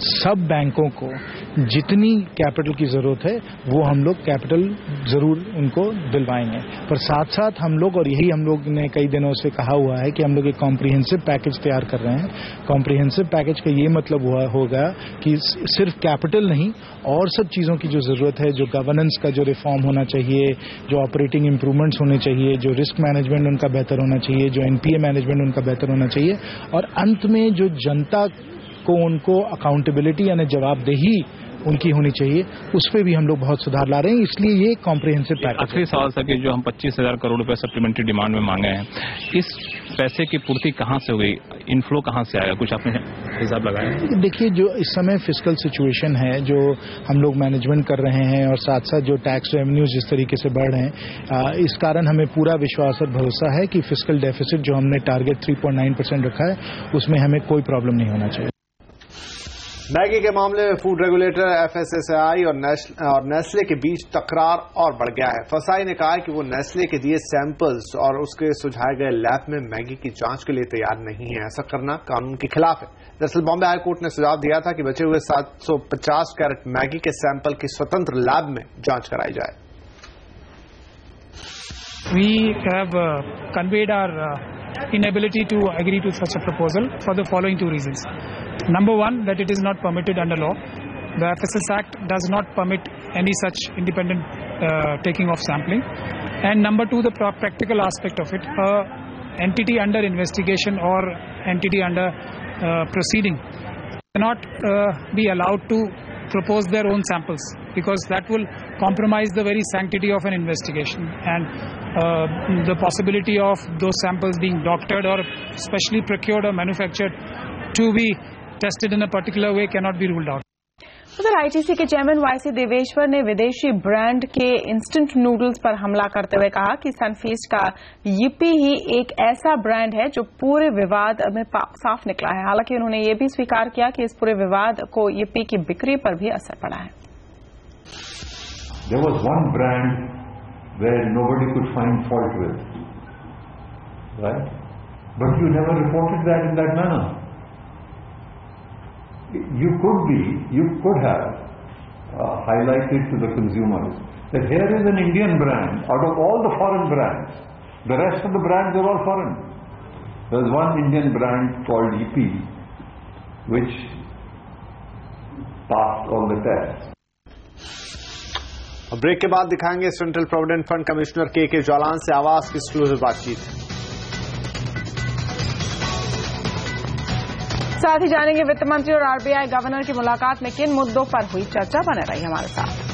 सब बैंकों को जितनी कैपिटल की जरूरत है वो हम लोग कैपिटल जरूर उनको दिलवाएंगे, पर साथ साथ हम लोग, और यही हम लोग ने कई दिनों से कहा हुआ है कि हम लोग एक कॉम्प्रिहेंसिव पैकेज तैयार कर रहे हैं। कॉम्प्रिहेंसिव पैकेज का ये मतलब होगा कि सिर्फ कैपिटल नहीं, और सब चीजों की जो जरूरत है, जो गवर्नेंस का जो रिफॉर्म होना चाहिए, जो ऑपरेटिंग इंप्रूवमेंट्स होने चाहिए, जो रिस्क मैनेजमेंट उनका बेहतर होना चाहिए, जो एनपीए मैनेजमेंट उनका बेहतर होना चाहिए, और अंत में जो जनता को उनको अकाउंटेबिलिटी यानी जवाबदेही उनकी होनी चाहिए, उस पर भी हम लोग बहुत सुधार ला रहे हैं। इसलिए ये कॉम्प्रिहेंसिव पैकेज। आखिरी सवाल था कि जो हम 25,000 करोड़ रुपए सप्लीमेंट्री डिमांड में मांगे हैं, इस पैसे की पूर्ति कहां से होगी, इनफ्लो कहां से आएगा, कुछ आपने हिसाब लगाया? देखिए, जो इस समय फिस्कल सिचुएशन है, जो हम लोग मैनेजमेंट कर रहे हैं और साथ साथ जो टैक्स रेवेन्यूज जिस तरीके से बढ़ रहे हैं, इस कारण हमें पूरा विश्वास और भरोसा है कि फिस्कल डेफिसिट जो हमने टारगेट 3.9% रखा है, उसमें हमें कोई प्रॉब्लम नहीं होना चाहिए। मैगी के मामले में फूड रेगुलेटर FSSAI और नेस्ले के बीच तकरार और बढ़ गया है। FSSAI ने कहा है कि वो नेस्ले के दिए सैंपल्स और उसके सुझाए गए लैब में मैगी की जांच के लिए तैयार नहीं है। ऐसा करना कानून के खिलाफ है। दरअसल बॉम्बे हाई कोर्ट ने सुझाव दिया था कि बचे हुए 750 कैरेट मैगी के सैंपल की स्वतंत्र लैब में जांच कराई जाए। We have conveyed our inability to agree to such a proposal for the following two reasons. Number one, that it is not permitted under law. The FSS Act does not permit any such independent taking of sampling. And number two, the practical aspect of it. Entity under investigation or entity under proceeding cannot be allowed to propose their own samples, because that will compromise the very sanctity of an investigation, and the possibility of those samples being doctored or specially procured or manufactured to be tested in a particular way cannot be ruled out. उधर ITC के chairman YC देवेश्वर ने विदेशी brand के instant noodles पर हमला करते हुए कहा कि सनफीस्ट का यिप्पी ही एक ऐसा ब्रांड है जो पूरे विवाद में साफ निकला है। हालांकि उन्होंने ये भी स्वीकार किया कि इस पूरे विवाद को यिप्पी की बिक्री पर भी असर पड़ा है। There was one brand where nobody could find fault with, right? But you never reported that in that manner. You could have highlighted to the consumers that here is an Indian brand out of all the foreign brands. The rest of the brands are all foreign. There's one Indian brand called Yippee which passed all the tests. Break के बाद दिखाएंगे central provident fund commissioner के जालान से आवाज की exclusive बातचीत। साथ ही जानेंगे वित्त मंत्री और RBI गवर्नर की मुलाकात में किन मुद्दों पर हुई चर्चा। बने रहिए हमारे साथ।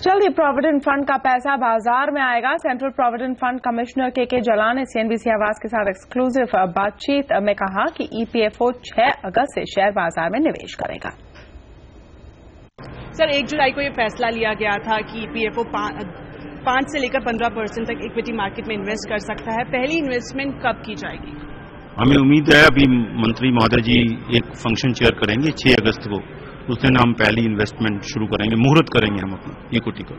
जल्द ही प्रोविडेंट फंड का पैसा बाजार में आएगा। सेंट्रल प्रोविडेंट फंड कमिश्नर के जालान ने CNBC आवाज के साथ एक्सक्लूसिव बातचीत में कहा कि EPFO 6 अगस्त से शेयर बाजार में निवेश करेगा। सर, 1 जुलाई को ये फैसला लिया गया था कि EPFO 5 से लेकर 15% तक इक्विटी मार्केट में इन्वेस्ट कर सकता है। पहली इन्वेस्टमेंट कब की जाएगी? हमें उम्मीद है अभी मंत्री महोदय जी एक फंक्शन चेयर करेंगे 6 अगस्त को, उस दिन हम पहली इन्वेस्टमेंट शुरू करेंगे, मुहूर्त करेंगे हम अपनी इक्विटी का।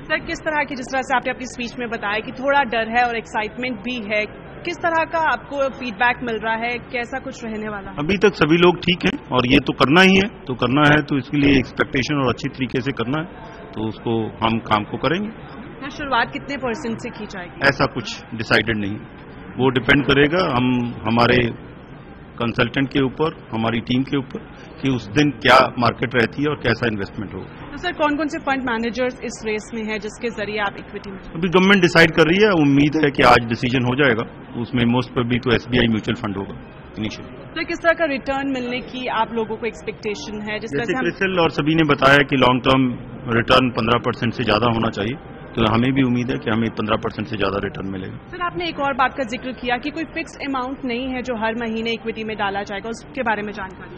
सर, किस तरह की, जिस तरह से आपने अपनी स्पीच में बताया कि थोड़ा डर है और एक्साइटमेंट भी है, किस तरह का आपको फीडबैक मिल रहा है, कैसा कुछ रहने वाला? अभी तक सभी लोग ठीक हैं और ये तो करना ही है, तो इसके लिए एक्सपेक्टेशन और अच्छी तरीके से करना है, तो उसको हम काम को करेंगे। शुरुआत कितने % से की जाएगी? ऐसा कुछ डिसाइडेड नहीं, वो डिपेंड करेगा हम हमारे कंसल्टेंट के ऊपर, हमारी टीम के ऊपर कि उस दिन क्या मार्केट रहती है और कैसा इन्वेस्टमेंट होगा। तो सर, कौन कौन से फंड मैनेजर्स इस रेस में हैं जिसके जरिए आप इक्विटी में? अभी गवर्नमेंट डिसाइड कर रही है, उम्मीद है कि आज डिसीजन हो जाएगा। उसमें मोस्ट प्रोबेबली तो SBI म्यूचुअल फंड होगा इनिशियली। तो किस तरह का रिटर्न मिलने की आप लोगों को एक्सपेक्टेशन है? जैसे क्रिसल और सभी ने बताया कि लॉन्ग टर्म रिटर्न 15% से ज्यादा होना चाहिए, तो हमें भी उम्मीद है कि हमें 15% से ज्यादा रिटर्न मिलेगा। सर, आपने एक और बात का जिक्र किया कि कोई फिक्स अमाउंट नहीं है जो हर महीने इक्विटी में डाला जाएगा, उसके बारे में जानकारी?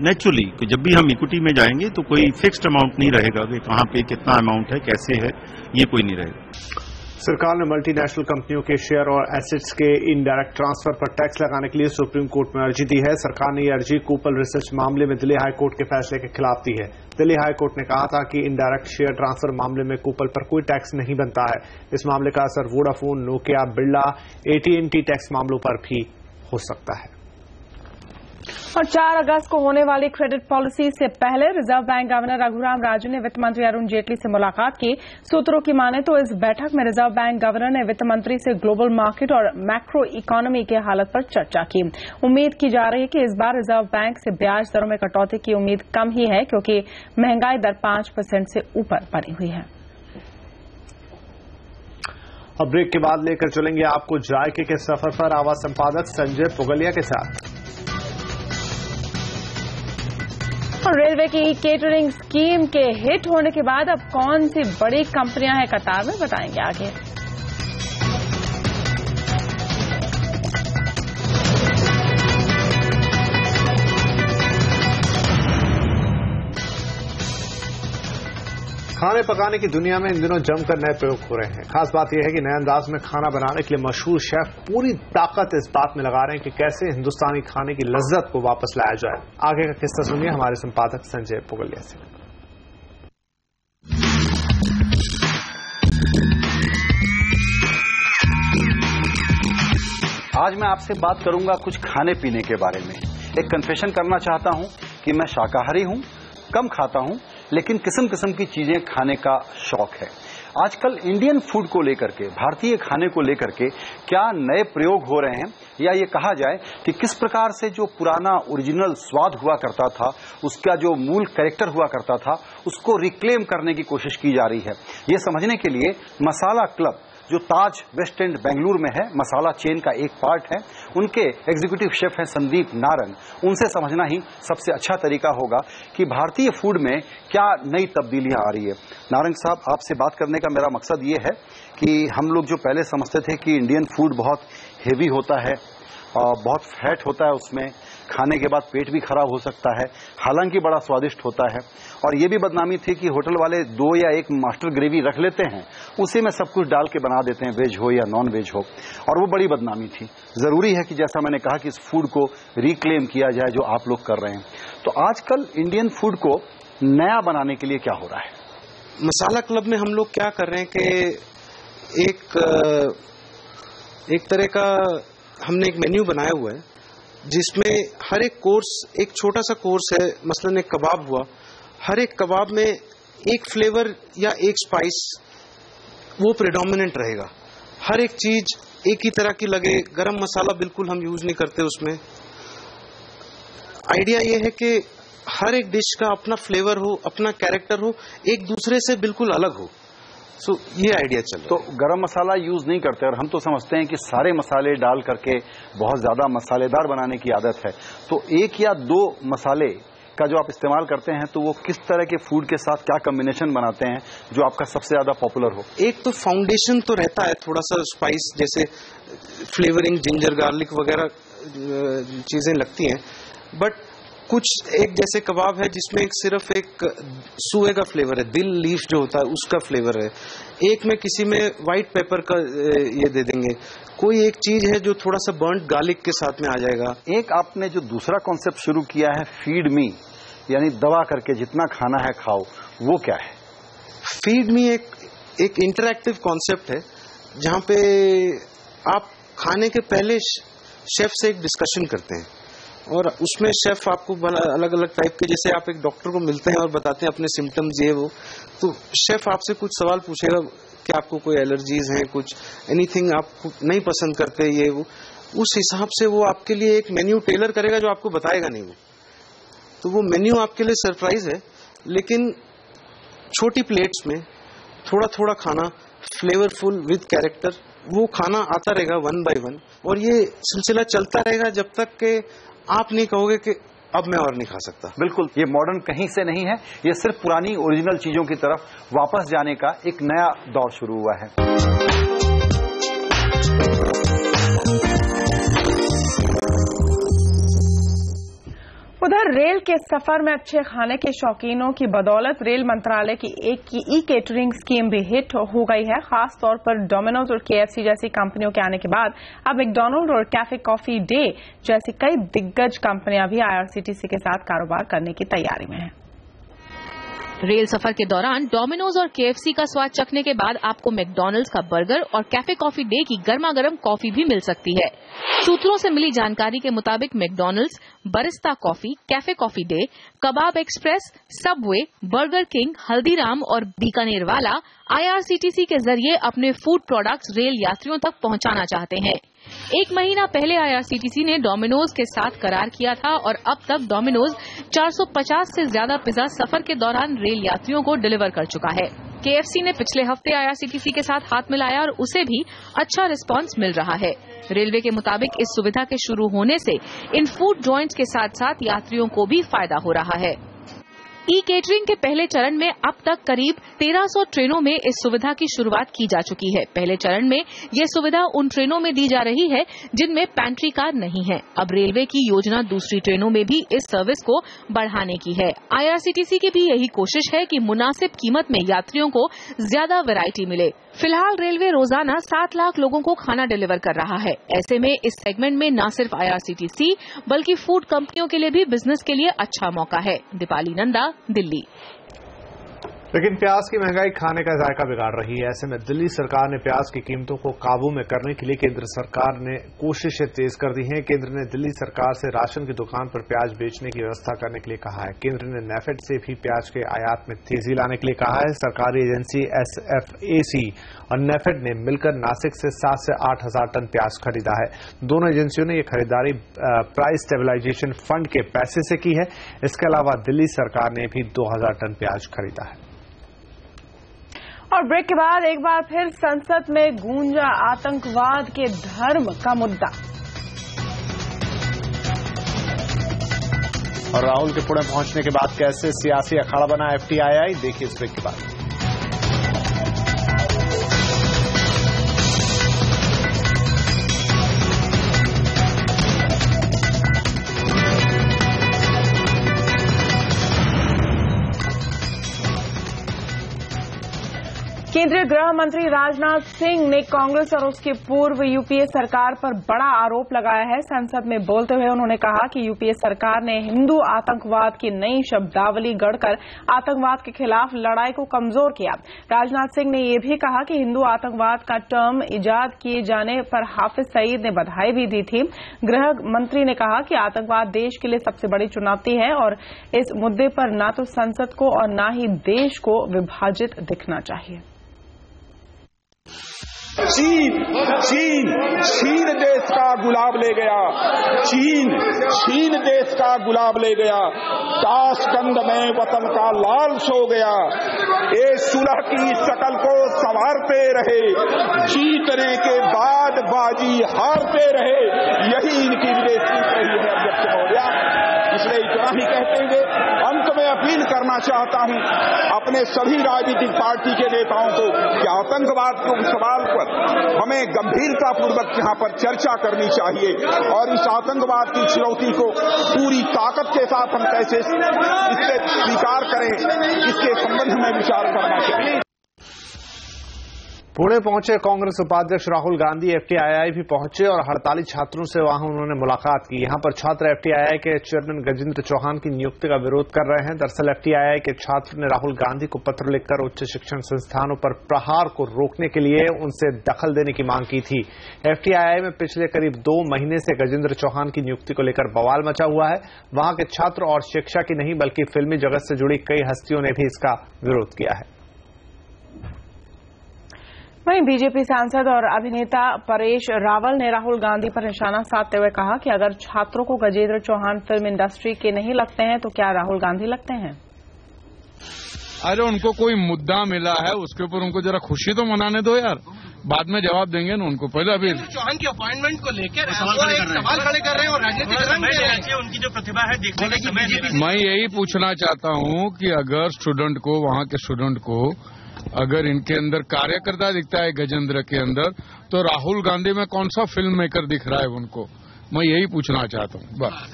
नेचुरली कि जब भी हम इक्विटी में जाएंगे तो कोई फिक्स्ड अमाउंट नहीं रहेगा कि कहाँ पे कितना अमाउंट है, कैसे है, ये कोई नहीं रहेगा। सरकार ने मल्टीनेशनल कंपनियों के शेयर और एसेट्स के इनडायरेक्ट ट्रांसफर पर टैक्स लगाने के लिए सुप्रीम कोर्ट में अर्जी दी है। सरकार ने यह अर्जी कूपल रिसर्च मामले में दिल्ली हाई कोर्ट के फैसले के खिलाफ दी है। दिल्ली हाई कोर्ट ने कहा था कि इनडायरेक्ट शेयर ट्रांसफर मामले में कूपल पर कोई टैक्स नहीं बनता है। इस मामले का असर Vodafone, Nokia, Birla, AT&T tax मामलों पर भी हो सकता है। और 4 अगस्त को होने वाली क्रेडिट पॉलिसी से पहले reserve bank governor Raghuram Rajan ने वित्त मंत्री अरुण जेटली से मुलाकात की। सूत्रों की माने तो इस बैठक में रिजर्व बैंक गवर्नर ने वित्त मंत्री से ग्लोबल मार्केट और मैक्रो इकोनॉमी की हालत पर चर्चा की। उम्मीद की जा रही है कि इस बार रिजर्व बैंक से ब्याज दरों में कटौती की उम्मीद कम ही है, क्योंकि महंगाई दर 5% से ऊपर बनी हुई है। अब ब्रेक के बाद लेकर चलेंगे आपको जायके के सफर पर आवाज संपादक संजय पुगलिया के साथ। और रेलवे की केटरिंग स्कीम के हिट होने के बाद अब कौन सी बड़ी कंपनियां हैं कतार में, बताएंगे आगे। खाने पकाने की दुनिया में इन दिनों जमकर नए प्रयोग हो रहे हैं। खास बात यह है कि नए अंदाज में खाना बनाने के लिए मशहूर शेफ पूरी ताकत इस बात में लगा रहे हैं कि कैसे हिंदुस्तानी खाने की लज्जत को वापस लाया जाए। आगे का किस्सा सुनिए हमारे संपादक संजय पुगलिया से। आज मैं आपसे बात करूंगा कुछ खाने पीने के बारे में। एक कन्फेशन करना चाहता हूं कि मैं शाकाहारी हूं, कम खाता हूं, लेकिन किस्म किस्म की चीजें खाने का शौक है। आजकल इंडियन फूड को लेकर के, भारतीय खाने को लेकर के क्या नए प्रयोग हो रहे हैं, या ये कहा जाए कि किस प्रकार से जो पुराना ओरिजिनल स्वाद हुआ करता था, उसका जो मूल कैरेक्टर हुआ करता था, उसको रिक्लेम करने की कोशिश की जा रही है। ये समझने के लिए मसाला क्लब जो ताज वेस्ट एंड बेंगलुरु में है, मसाला चेन का एक पार्ट है, उनके एग्जीक्यूटिव शेफ हैं संदीप नारंग। उनसे समझना ही सबसे अच्छा तरीका होगा कि भारतीय फूड में क्या नई तब्दीलियां आ रही है। नारंग साहब, आपसे बात करने का मेरा मकसद ये है कि हम लोग जो पहले समझते थे कि इंडियन फूड बहुत हेवी होता है और बहुत फैट होता है, उसमें खाने के बाद पेट भी खराब हो सकता है, हालांकि बड़ा स्वादिष्ट होता है, और ये भी बदनामी थी कि होटल वाले 2 या 1 मास्टर ग्रेवी रख लेते हैं, उसी में सब कुछ डाल के बना देते हैं, वेज हो या नॉन वेज हो, और वो बड़ी बदनामी थी। जरूरी है कि जैसा मैंने कहा कि इस फूड को रिक्लेम किया जाए जो आप लोग कर रहे हैं। तो आजकल इंडियन फूड को नया बनाने के लिए क्या हो रहा है? मसाला क्लब में हम लोग क्या कर रहे हैं कि एक तरह का हमने एक मेन्यू बनाया हुआ है जिसमें हर एक कोर्स एक छोटा सा कोर्स है। मसलन एक कबाब हुआ, हर एक कबाब में एक फ्लेवर या एक स्पाइस वो प्रेडोमिनेंट रहेगा। हर एक चीज एक ही तरह की लगे। गरम मसाला बिल्कुल हम यूज नहीं करते उसमें। आइडिया ये है कि हर एक डिश का अपना फ्लेवर हो, अपना कैरेक्टर हो, एक दूसरे से बिल्कुल अलग हो। सो ये आइडिया चल रहा है। तो गरम मसाला यूज नहीं करते, और हम तो समझते हैं कि सारे मसाले डाल करके बहुत ज्यादा मसालेदार बनाने की आदत है। तो 1 या 2 मसाले का जो आप इस्तेमाल करते हैं, तो वो किस तरह के फूड के साथ क्या कॉम्बिनेशन बनाते हैं जो आपका सबसे ज्यादा पॉपुलर हो? एक तो फाउंडेशन तो रहता है थोड़ा सा स्पाइस, जैसे फ्लेवरिंग, जिंजर गार्लिक वगैरह चीजें लगती हैं, बट कुछ एक जैसे कबाब है जिसमें सिर्फ एक सुए का फ्लेवर है, दिल लीफ जो होता है उसका फ्लेवर है। एक में किसी में व्हाइट पेपर का ये दे देंगे। कोई एक चीज है जो थोड़ा सा बर्न्ड गार्लिक के साथ में आ जाएगा। एक आपने जो दूसरा कॉन्सेप्ट शुरू किया है, फीड मी, यानी दबा करके जितना खाना है खाओ, वो क्या है? फीड मी एक इंटरैक्टिव कॉन्सेप्ट है जहां पे आप खाने के पहले शेफ से एक डिस्कशन करते हैं, और उसमें शेफ आपको अलग अलग टाइप के, जैसे आप एक डॉक्टर को मिलते हैं और बताते हैं अपने सिम्टम्स ये वो, तो शेफ आपसे कुछ सवाल पूछेगा कि आपको कोई एलर्जीज हैं, कुछ एनीथिंग आपको नहीं पसंद करते ये वो, उस हिसाब से वो आपके लिए एक मेन्यू टेलर करेगा जो आपको बताएगा नहीं वो। तो वो मेन्यू आपके लिए सरप्राइज है, लेकिन छोटी प्लेट्स में थोड़ा थोड़ा खाना, फ्लेवरफुल विद कैरेक्टर, वो खाना आता रहेगा 1 by 1, और ये सिलसिला चलता रहेगा जब तक कि आप नहीं कहोगे कि अब मैं और नहीं खा सकता। बिल्कुल, ये मॉडर्न कहीं से नहीं है, ये सिर्फ पुरानी ओरिजिनल चीजों की तरफ वापस जाने का एक नया दौर शुरू हुआ है। उधर रेल के सफर में अच्छे खाने के शौकीनों की बदौलत रेल मंत्रालय की एक ई केटरिंग स्कीम भी हिट हो गई है। खास तौर पर डोमिनोज और KFC जैसी कंपनियों के आने के बाद अब मैकडॉनल्ड और कैफे कॉफी डे जैसी कई दिग्गज कंपनियां भी IRCTC के साथ कारोबार करने की तैयारी में हैं। रेल सफर के दौरान डोमिनोज और KFC का स्वाद चखने के बाद आपको मैकडॉनल्ड्स का बर्गर और कैफे कॉफी डे की गर्मा गर्म कॉफी भी मिल सकती है। सूत्रों से मिली जानकारी के मुताबिक McDonald's, Barista coffee, cafe coffee day, Kebab Express, Subway, Burger King, Haldiram और बीकानेर वाला IRCTC के जरिए अपने फूड प्रोडक्ट्स रेल यात्रियों तक पहुंचाना चाहते हैं। 1 महीना पहले IRCTC ने डोमिनोज के साथ करार किया था और अब तक डोमिनोज 450 से ज्यादा पिज्जा सफर के दौरान रेल यात्रियों को डिलीवर कर चुका है। KFC ने पिछले हफ्ते IRCTC के साथ हाथ मिलाया और उसे भी अच्छा रिस्पांस मिल रहा है। रेलवे के मुताबिक इस सुविधा के शुरू होने से इन फूड जॉइंट्स के साथ साथ यात्रियों को भी फायदा हो रहा है। ई केटरिंग के पहले चरण में अब तक करीब 1300 ट्रेनों में इस सुविधा की शुरुआत की जा चुकी है। पहले चरण में ये सुविधा उन ट्रेनों में दी जा रही है जिनमें पैंट्री कार नहीं है। अब रेलवे की योजना दूसरी ट्रेनों में भी इस सर्विस को बढ़ाने की है। IRCTC की भी यही कोशिश है कि मुनासिब कीमत में यात्रियों को ज्यादा वैरायटी मिले। फिलहाल रेलवे रोजाना 7 लाख लोगों को खाना डिलीवर कर रहा है। ऐसे में इस सेगमेंट में न सिर्फ IRCTC बल्कि फूड कंपनियों के लिए भी बिजनेस के लिए अच्छा मौका है। दीपाली नंदा, दिल्ली। लेकिन प्याज की महंगाई खाने का जायका बिगाड़ रही है। ऐसे में दिल्ली सरकार ने प्याज की कीमतों को काबू में करने के लिए केंद्र सरकार ने कोशिशें तेज कर दी हैं। केंद्र ने दिल्ली सरकार से राशन की दुकान पर प्याज बेचने की व्यवस्था करने के लिए कहा है। केंद्र ने नेफेड से भी प्याज के आयात में तेजी लाने के लिए कहा है। सरकारी एजेंसी SFAC और नेफेड ने मिलकर नासिक से 7 से 8 हजार टन प्याज खरीदा है। दोनों एजेंसियों ने यह खरीदारी प्राइस स्टेबलाइजेशन फंड के पैसे से की है। इसके अलावा दिल्ली सरकार ने भी 2000 टन प्याज खरीदा है। और ब्रेक के बाद एक बार फिर संसद में गूंजा आतंकवाद के धर्म का मुद्दा। और राहुल के पुणे पहुंचने के बाद कैसे सियासी अखाड़ा बना FTII, देखिए इस ब्रेक के बाद। केंद्रीय गृह मंत्री राजनाथ सिंह ने कांग्रेस और उसकी पूर्व यूपीए सरकार पर बड़ा आरोप लगाया है। संसद में बोलते हुए उन्होंने कहा कि यूपीए सरकार ने हिंदू आतंकवाद की नई शब्दावली गढ़कर आतंकवाद के खिलाफ लड़ाई को कमजोर किया। राजनाथ सिंह ने यह भी कहा कि हिंदू आतंकवाद का टर्म इजाद किए जाने पर हाफिज सईद ने बधाई भी दी थी। गृह मंत्री ने कहा कि आतंकवाद देश के लिए सबसे बड़ी चुनौती है और इस मुद्दे पर न तो संसद को और न ही देश को विभाजित दिखना चाहिए। चीन देश का गुलाब ले गया। चीन देश का गुलाब ले गया। ताशकंद में वतन का लाल सो गया। ये सुलह की शकल को संवारते रहे, जीतने के बाद बाजी हारते रहे। यही इनकी विदेश नीति रही है अध्यक्ष महोदय। इसलिए इतना ही कहते हुए अंत में अपील करना चाहता हूं अपने सभी राजनीतिक पार्टी के नेताओं को कि आतंकवाद के सवाल पर हमें गंभीरता पूर्वक यहां पर चर्चा करनी चाहिए और इस आतंकवाद की चुनौती को पूरी ताकत के साथ हम कैसे इससे स्वीकार करें, इसके संबंध में विचार करना चाहिए। पुणे पहुंचे कांग्रेस उपाध्यक्ष राहुल गांधी FTII भी पहुंचे और हड़ताली छात्रों से वहां उन्होंने मुलाकात की। यहां पर छात्र FTII के चेयरमैन गजेंद्र चौहान की नियुक्ति का विरोध कर रहे हैं। दरअसल FTII के छात्र ने राहुल गांधी को पत्र लिखकर उच्च शिक्षण संस्थानों पर प्रहार को रोकने के लिए उनसे दखल देने की मांग की थी। FTII में पिछले करीब 2 महीने से गजेंद्र चौहान की नियुक्ति को लेकर बवाल मचा हुआ है। वहां के छात्र और शिक्षा की नहीं बल्कि फिल्मी जगत से जुड़ी कई हस्तियों ने भी इसका विरोध किया है। वहीं बीजेपी सांसद और अभिनेता परेश रावल ने राहुल गांधी पर निशाना साधते हुए कहा कि अगर छात्रों को गजेंद्र चौहान फिल्म इंडस्ट्री के नहीं लगते हैं तो क्या राहुल गांधी लगते हैं? अरे उनको कोई मुद्दा मिला है उसके ऊपर उनको जरा खुशी तो मनाने दो यार, बाद में जवाब देंगे ना उनको। पहले अभी चौहान की अपॉइंटमेंट को लेकर सवाल खड़े कर रहे हैं और राजनीतिक उनकी जो प्रतिभा है देखने का समय। मैं यही पूछना चाहता हूँ कि अगर स्टूडेंट को, वहाँ के स्टूडेंट को अगर इनके अंदर कार्यकर्ता दिखता है गजेंद्र के अंदर, तो राहुल गांधी में कौन सा फिल्म मेकर दिख रहा है उनको? मैं यही पूछना चाहता हूँ बस।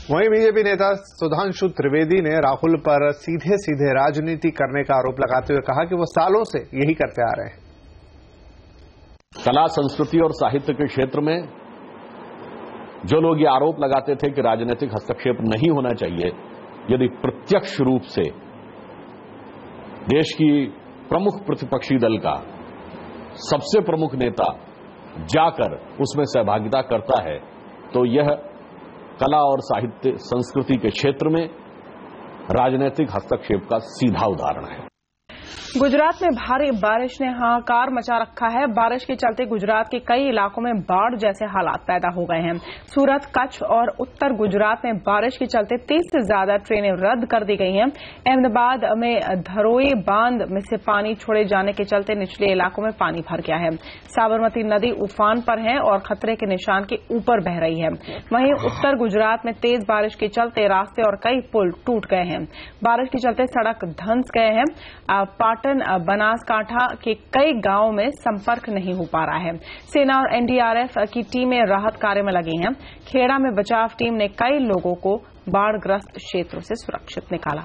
वहीं बीजेपी नेता सुधांशु त्रिवेदी ने राहुल पर सीधे सीधे राजनीति करने का आरोप लगाते हुए कहा कि वो सालों से यही करते आ रहे हैं। कला, संस्कृति और साहित्य के क्षेत्र में जो लोग ये आरोप लगाते थे कि राजनीतिक हस्तक्षेप नहीं होना चाहिए, यदि प्रत्यक्ष रूप से देश की प्रमुख प्रतिपक्षी दल का सबसे प्रमुख नेता जाकर उसमें सहभागिता करता है, तो यह कला और साहित्य संस्कृति के क्षेत्र में राजनीतिक हस्तक्षेप का सीधा उदाहरण है। गुजरात में भारी बारिश ने हाहाकार मचा रखा है। बारिश के चलते गुजरात के कई इलाकों में बाढ़ जैसे हालात पैदा हो गए हैं। सूरत, कच्छ और उत्तर गुजरात में बारिश के चलते 30 से ज्यादा ट्रेनें रद्द कर दी गई हैं। अहमदाबाद में धरोई बांध में से पानी छोड़े जाने के चलते निचले इलाकों में पानी भर गया है। साबरमती नदी उफान पर है और खतरे के निशान के ऊपर बह रही है। वहीं उत्तर गुजरात में तेज बारिश के चलते रास्ते और कई पुल टूट गए हैं। बारिश के चलते सड़क धंस गए हैं। पाटन बनासकांठा के कई गांवों में संपर्क नहीं हो पा रहा है। सेना और एनडीआरएफ की टीमें राहत कार्य में लगी हैं। खेड़ा में बचाव टीम ने कई लोगों को बाढ़ग्रस्त क्षेत्रों से सुरक्षित निकाला।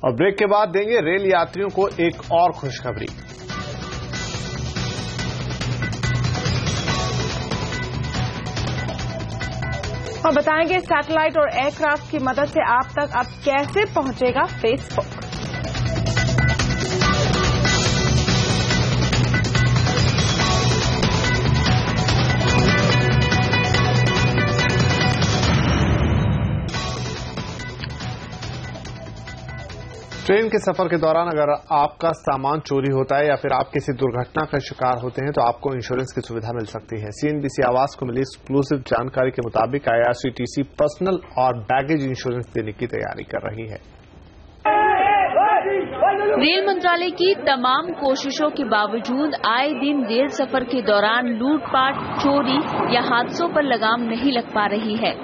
और ब्रेक के बाद देंगे रेल यात्रियों को एक और खुशखबरी। और बताएंगे सैटेलाइट और एयरक्राफ्ट की मदद से आप तक अब कैसे पहुंचेगा फेसबुक। ट्रेन के सफर के दौरान अगर आपका सामान चोरी होता है या फिर आप किसी दुर्घटना का शिकार होते हैं तो आपको इंश्योरेंस की सुविधा मिल सकती है। सीएनबीसी आवाज को मिली एक्सक्लूसिव जानकारी के मुताबिक आईआरसीटीसी पर्सनल और बैगेज इंश्योरेंस देने की तैयारी कर रही है। रेल मंत्रालय की तमाम कोशिशों के बावजूद आए दिन रेल सफर के दौरान लूटपाट, चोरी या हादसों पर लगाम नहीं लग पा रही है।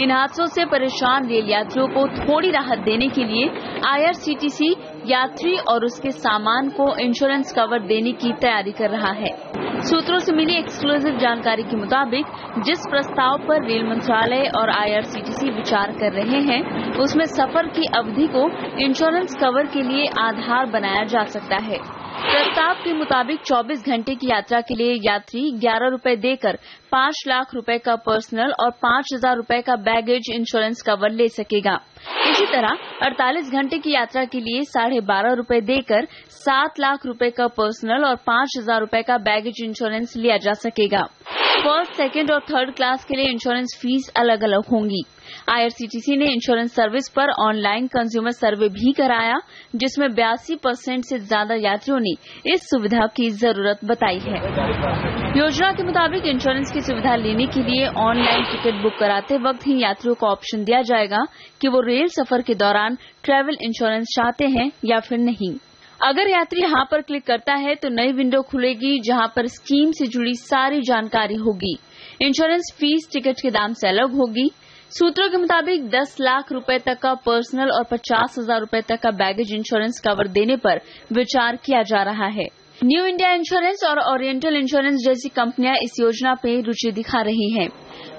इन हादसों से परेशान रेल यात्रियों को थोड़ी राहत देने के लिए आईआरसीटीसी यात्री और उसके सामान को इंश्योरेंस कवर देने की तैयारी कर रहा है। सूत्रों से मिली एक्सक्लूसिव जानकारी के मुताबिक जिस प्रस्ताव पर रेल मंत्रालय और आईआरसीटीसी विचार कर रहे हैं उसमें सफर की अवधि को इंश्योरेंस कवर के लिए आधार बनाया जा सकता है। प्रस्ताव के मुताबिक 24 घंटे की यात्रा के लिए यात्री 11 रुपए देकर 5 लाख रुपए का पर्सनल और 5,000 रुपए का बैगेज इंश्योरेंस कवर ले सकेगा। इसी तरह 48 घंटे की यात्रा के लिए 12.5 रुपए देकर 7 लाख रुपए का पर्सनल और 5,000 रुपए का बैगेज इंश्योरेंस लिया जा सकेगा। फर्स्ट, सेकेंड और थर्ड क्लास के लिए इंश्योरेंस फीस अलग अलग होंगी। आईआरसीटीसी ने इंश्योरेंस सर्विस पर ऑनलाइन कंज्यूमर सर्वे भी कराया जिसमें 82% से ज्यादा यात्रियों ने इस सुविधा की जरूरत बताई है। योजना के मुताबिक इंश्योरेंस की सुविधा लेने के लिए ऑनलाइन टिकट बुक कराते वक्त ही यात्रियों को ऑप्शन दिया जाएगा कि वो रेल सफर के दौरान ट्रैवल इंश्योरेंस चाहते हैं या फिर नहीं। अगर यात्री यहां पर क्लिक करता है तो नई विंडो खुलेगी जहां पर स्कीम से जुड़ी सारी जानकारी होगी। इंश्योरेंस फीस टिकट के दाम से अलग होगी। सूत्रों के मुताबिक 10 लाख रुपए तक का पर्सनल और 50,000 रुपए तक का बैगेज इंश्योरेंस कवर देने पर विचार किया जा रहा है। न्यू इंडिया इंश्योरेंस और ओरिएंटल इंश्योरेंस जैसी कंपनियां इस योजना पे रुचि दिखा रही हैं।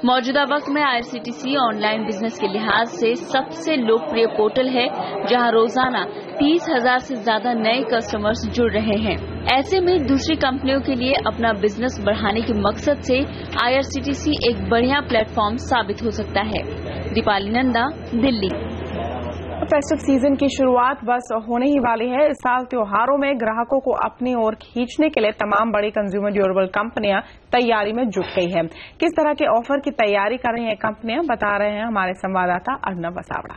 मौजूदा वक्त में आईआरसीटीसी ऑनलाइन बिजनेस के लिहाज से सबसे लोकप्रिय पोर्टल है जहां रोजाना 30,000 से ज्यादा नए कस्टमर्स जुड़ रहे हैं। ऐसे में दूसरी कंपनियों के लिए अपना बिजनेस बढ़ाने के मकसद से आईआरसीटीसी एक बढ़िया प्लेटफॉर्म साबित हो सकता है। दीपाली नंदा, दिल्ली। फेस्टिव सीजन की शुरुआत बस होने ही वाली है। इस साल त्योहारों में ग्राहकों को अपनी ओर खींचने के लिए तमाम बड़ी कंज्यूमर ड्यूरेबल कंपनियां तैयारी में जुट गई है। किस तरह के ऑफर की तैयारी कर रही हैं कंपनियां, बता रहे हैं हमारे संवाददाता अर्नब वसावड़ा।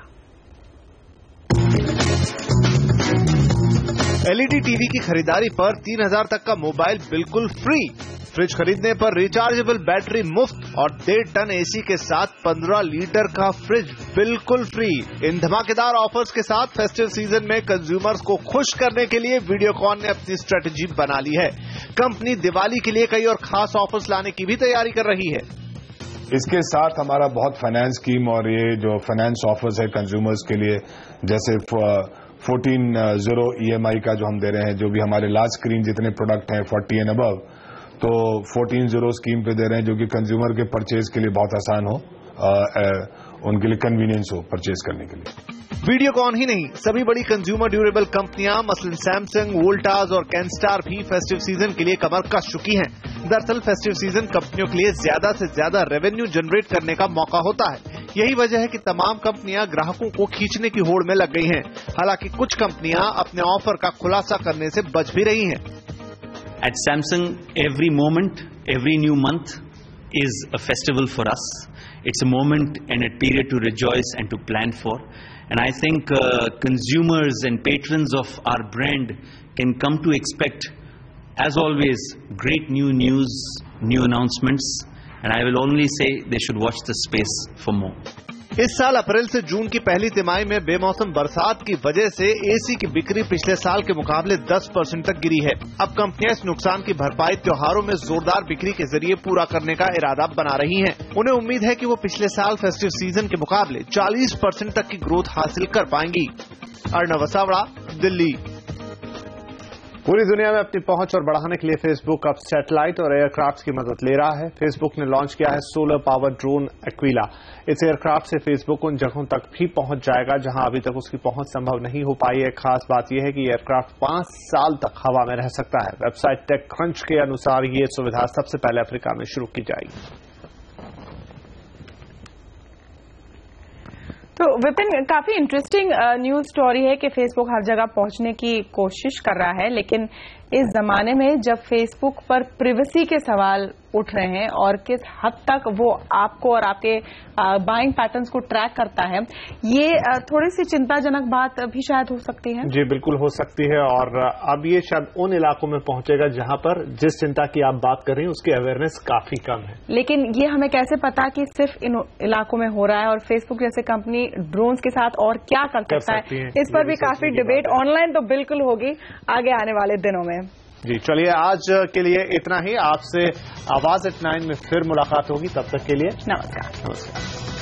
एलईडी टीवी की खरीदारी पर 3,000 तक का मोबाइल बिल्कुल फ्री। फ्रिज खरीदने पर रिचार्जेबल बैटरी मुफ्त और 1.5 टन एसी के साथ 15 लीटर का फ्रिज बिल्कुल फ्री। इन धमाकेदार ऑफर्स के साथ फेस्टिव सीजन में कंज्यूमर्स को खुश करने के लिए वीडियोकॉन ने अपनी स्ट्रेटेजी बना ली है। कंपनी दिवाली के लिए कई और खास ऑफर्स लाने की भी तैयारी कर रही है। इसके साथ हमारा बहुत फाइनेंस स्कीम और ये जो फाइनेंस ऑफर्स है कंज्यूमर्स के लिए, जैसे 14-0 EMI का जो हम दे रहे हैं, जो भी हमारे लार्ज स्क्रीन जितने प्रोडक्ट हैं 40 एंड अबव, तो 14-0 स्कीम पे दे रहे हैं जो कि कंज्यूमर के परचेज के लिए बहुत आसान हो, उनके लिए कन्वीनियंस हो परचेज करने के लिए। वीडियोकॉन ही नहीं, सभी बड़ी कंज्यूमर ड्यूरेबल कंपनियां मसलन सैमसंग, वोल्टास और कैनस्टार भी फेस्टिव सीजन के लिए कमर कस चुकी हैं। दरअसल फेस्टिव सीजन कंपनियों के लिए ज्यादा से ज्यादा रेवेन्यू जनरेट करने का मौका होता है। यही वजह है कि तमाम कंपनियां ग्राहकों को खींचने की होड़ में लग गई हैं। हालांकि कुछ कंपनियां अपने ऑफर का खुलासा करने से बच भी रही हैं। At Samsung, every moment, every new month, is a festival for us. It's a moment and a period to rejoice and to plan for. And I think consumers and patrons of our brand can come to expect, as always, great new news, new announcements. And I will only say they should watch the space for more. इस साल अप्रैल से जून की पहली तिमाही में बेमौसम बरसात की वजह से एसी की बिक्री पिछले साल के मुकाबले 10% तक गिरी है। अब कंपनियां इस नुकसान की भरपाई त्योहारों में जोरदार बिक्री के जरिए पूरा करने का इरादा बना रही हैं। उन्हें उम्मीद है कि वो पिछले साल फेस्टिव सीजन के मुकाबले 40% तक की ग्रोथ हासिल कर पाएंगी। अर्णव वसावड़ा, दिल्ली। पूरी दुनिया में अपनी पहुंच और बढ़ाने के लिए फेसबुक अब सैटेलाइट और एयरक्राफ्ट की मदद ले रहा है। फेसबुक ने लॉन्च किया है सोलर पावर ड्रोन एक्विला। इस एयरक्राफ्ट से फेसबुक उन जगहों तक भी पहुंच जाएगा जहां अभी तक उसकी पहुंच संभव नहीं हो पाई है। खास बात यह है कि एयरक्राफ्ट 5 साल तक हवा में रह सकता है। वेबसाइट टेक क्रंच के अनुसार ये सुविधा सबसे पहले अफ्रीका में शुरू की जाएगी। तो विपिन, काफी इंटरेस्टिंग न्यूज स्टोरी है कि फेसबुक हर जगह पहुंचने की कोशिश कर रहा है, लेकिन इस जमाने में जब फेसबुक पर प्रिवेसी के सवाल उठ रहे हैं और किस हद तक वो आपको और आपके बाइंग पैटर्न्स को ट्रैक करता है, ये थोड़ी सी चिंताजनक बात भी शायद हो सकती है। जी बिल्कुल हो सकती है, और अब ये शायद उन इलाकों में पहुंचेगा जहां पर जिस चिंता की आप बात कर रही हैं उसकी अवेयरनेस काफी कम है। लेकिन ये हमें कैसे पता कि सिर्फ इन इलाकों में हो रहा है, और फेसबुक जैसे कंपनी ड्रोन्स के साथ और क्या कर सकता है, इस पर भी काफी डिबेट ऑनलाइन तो बिल्कुल होगी आगे आने वाले दिनों में। जी चलिए, आज के लिए इतना ही। आपसे आवाज एट 9 में फिर मुलाकात होगी, तब तक के लिए नमस्कार।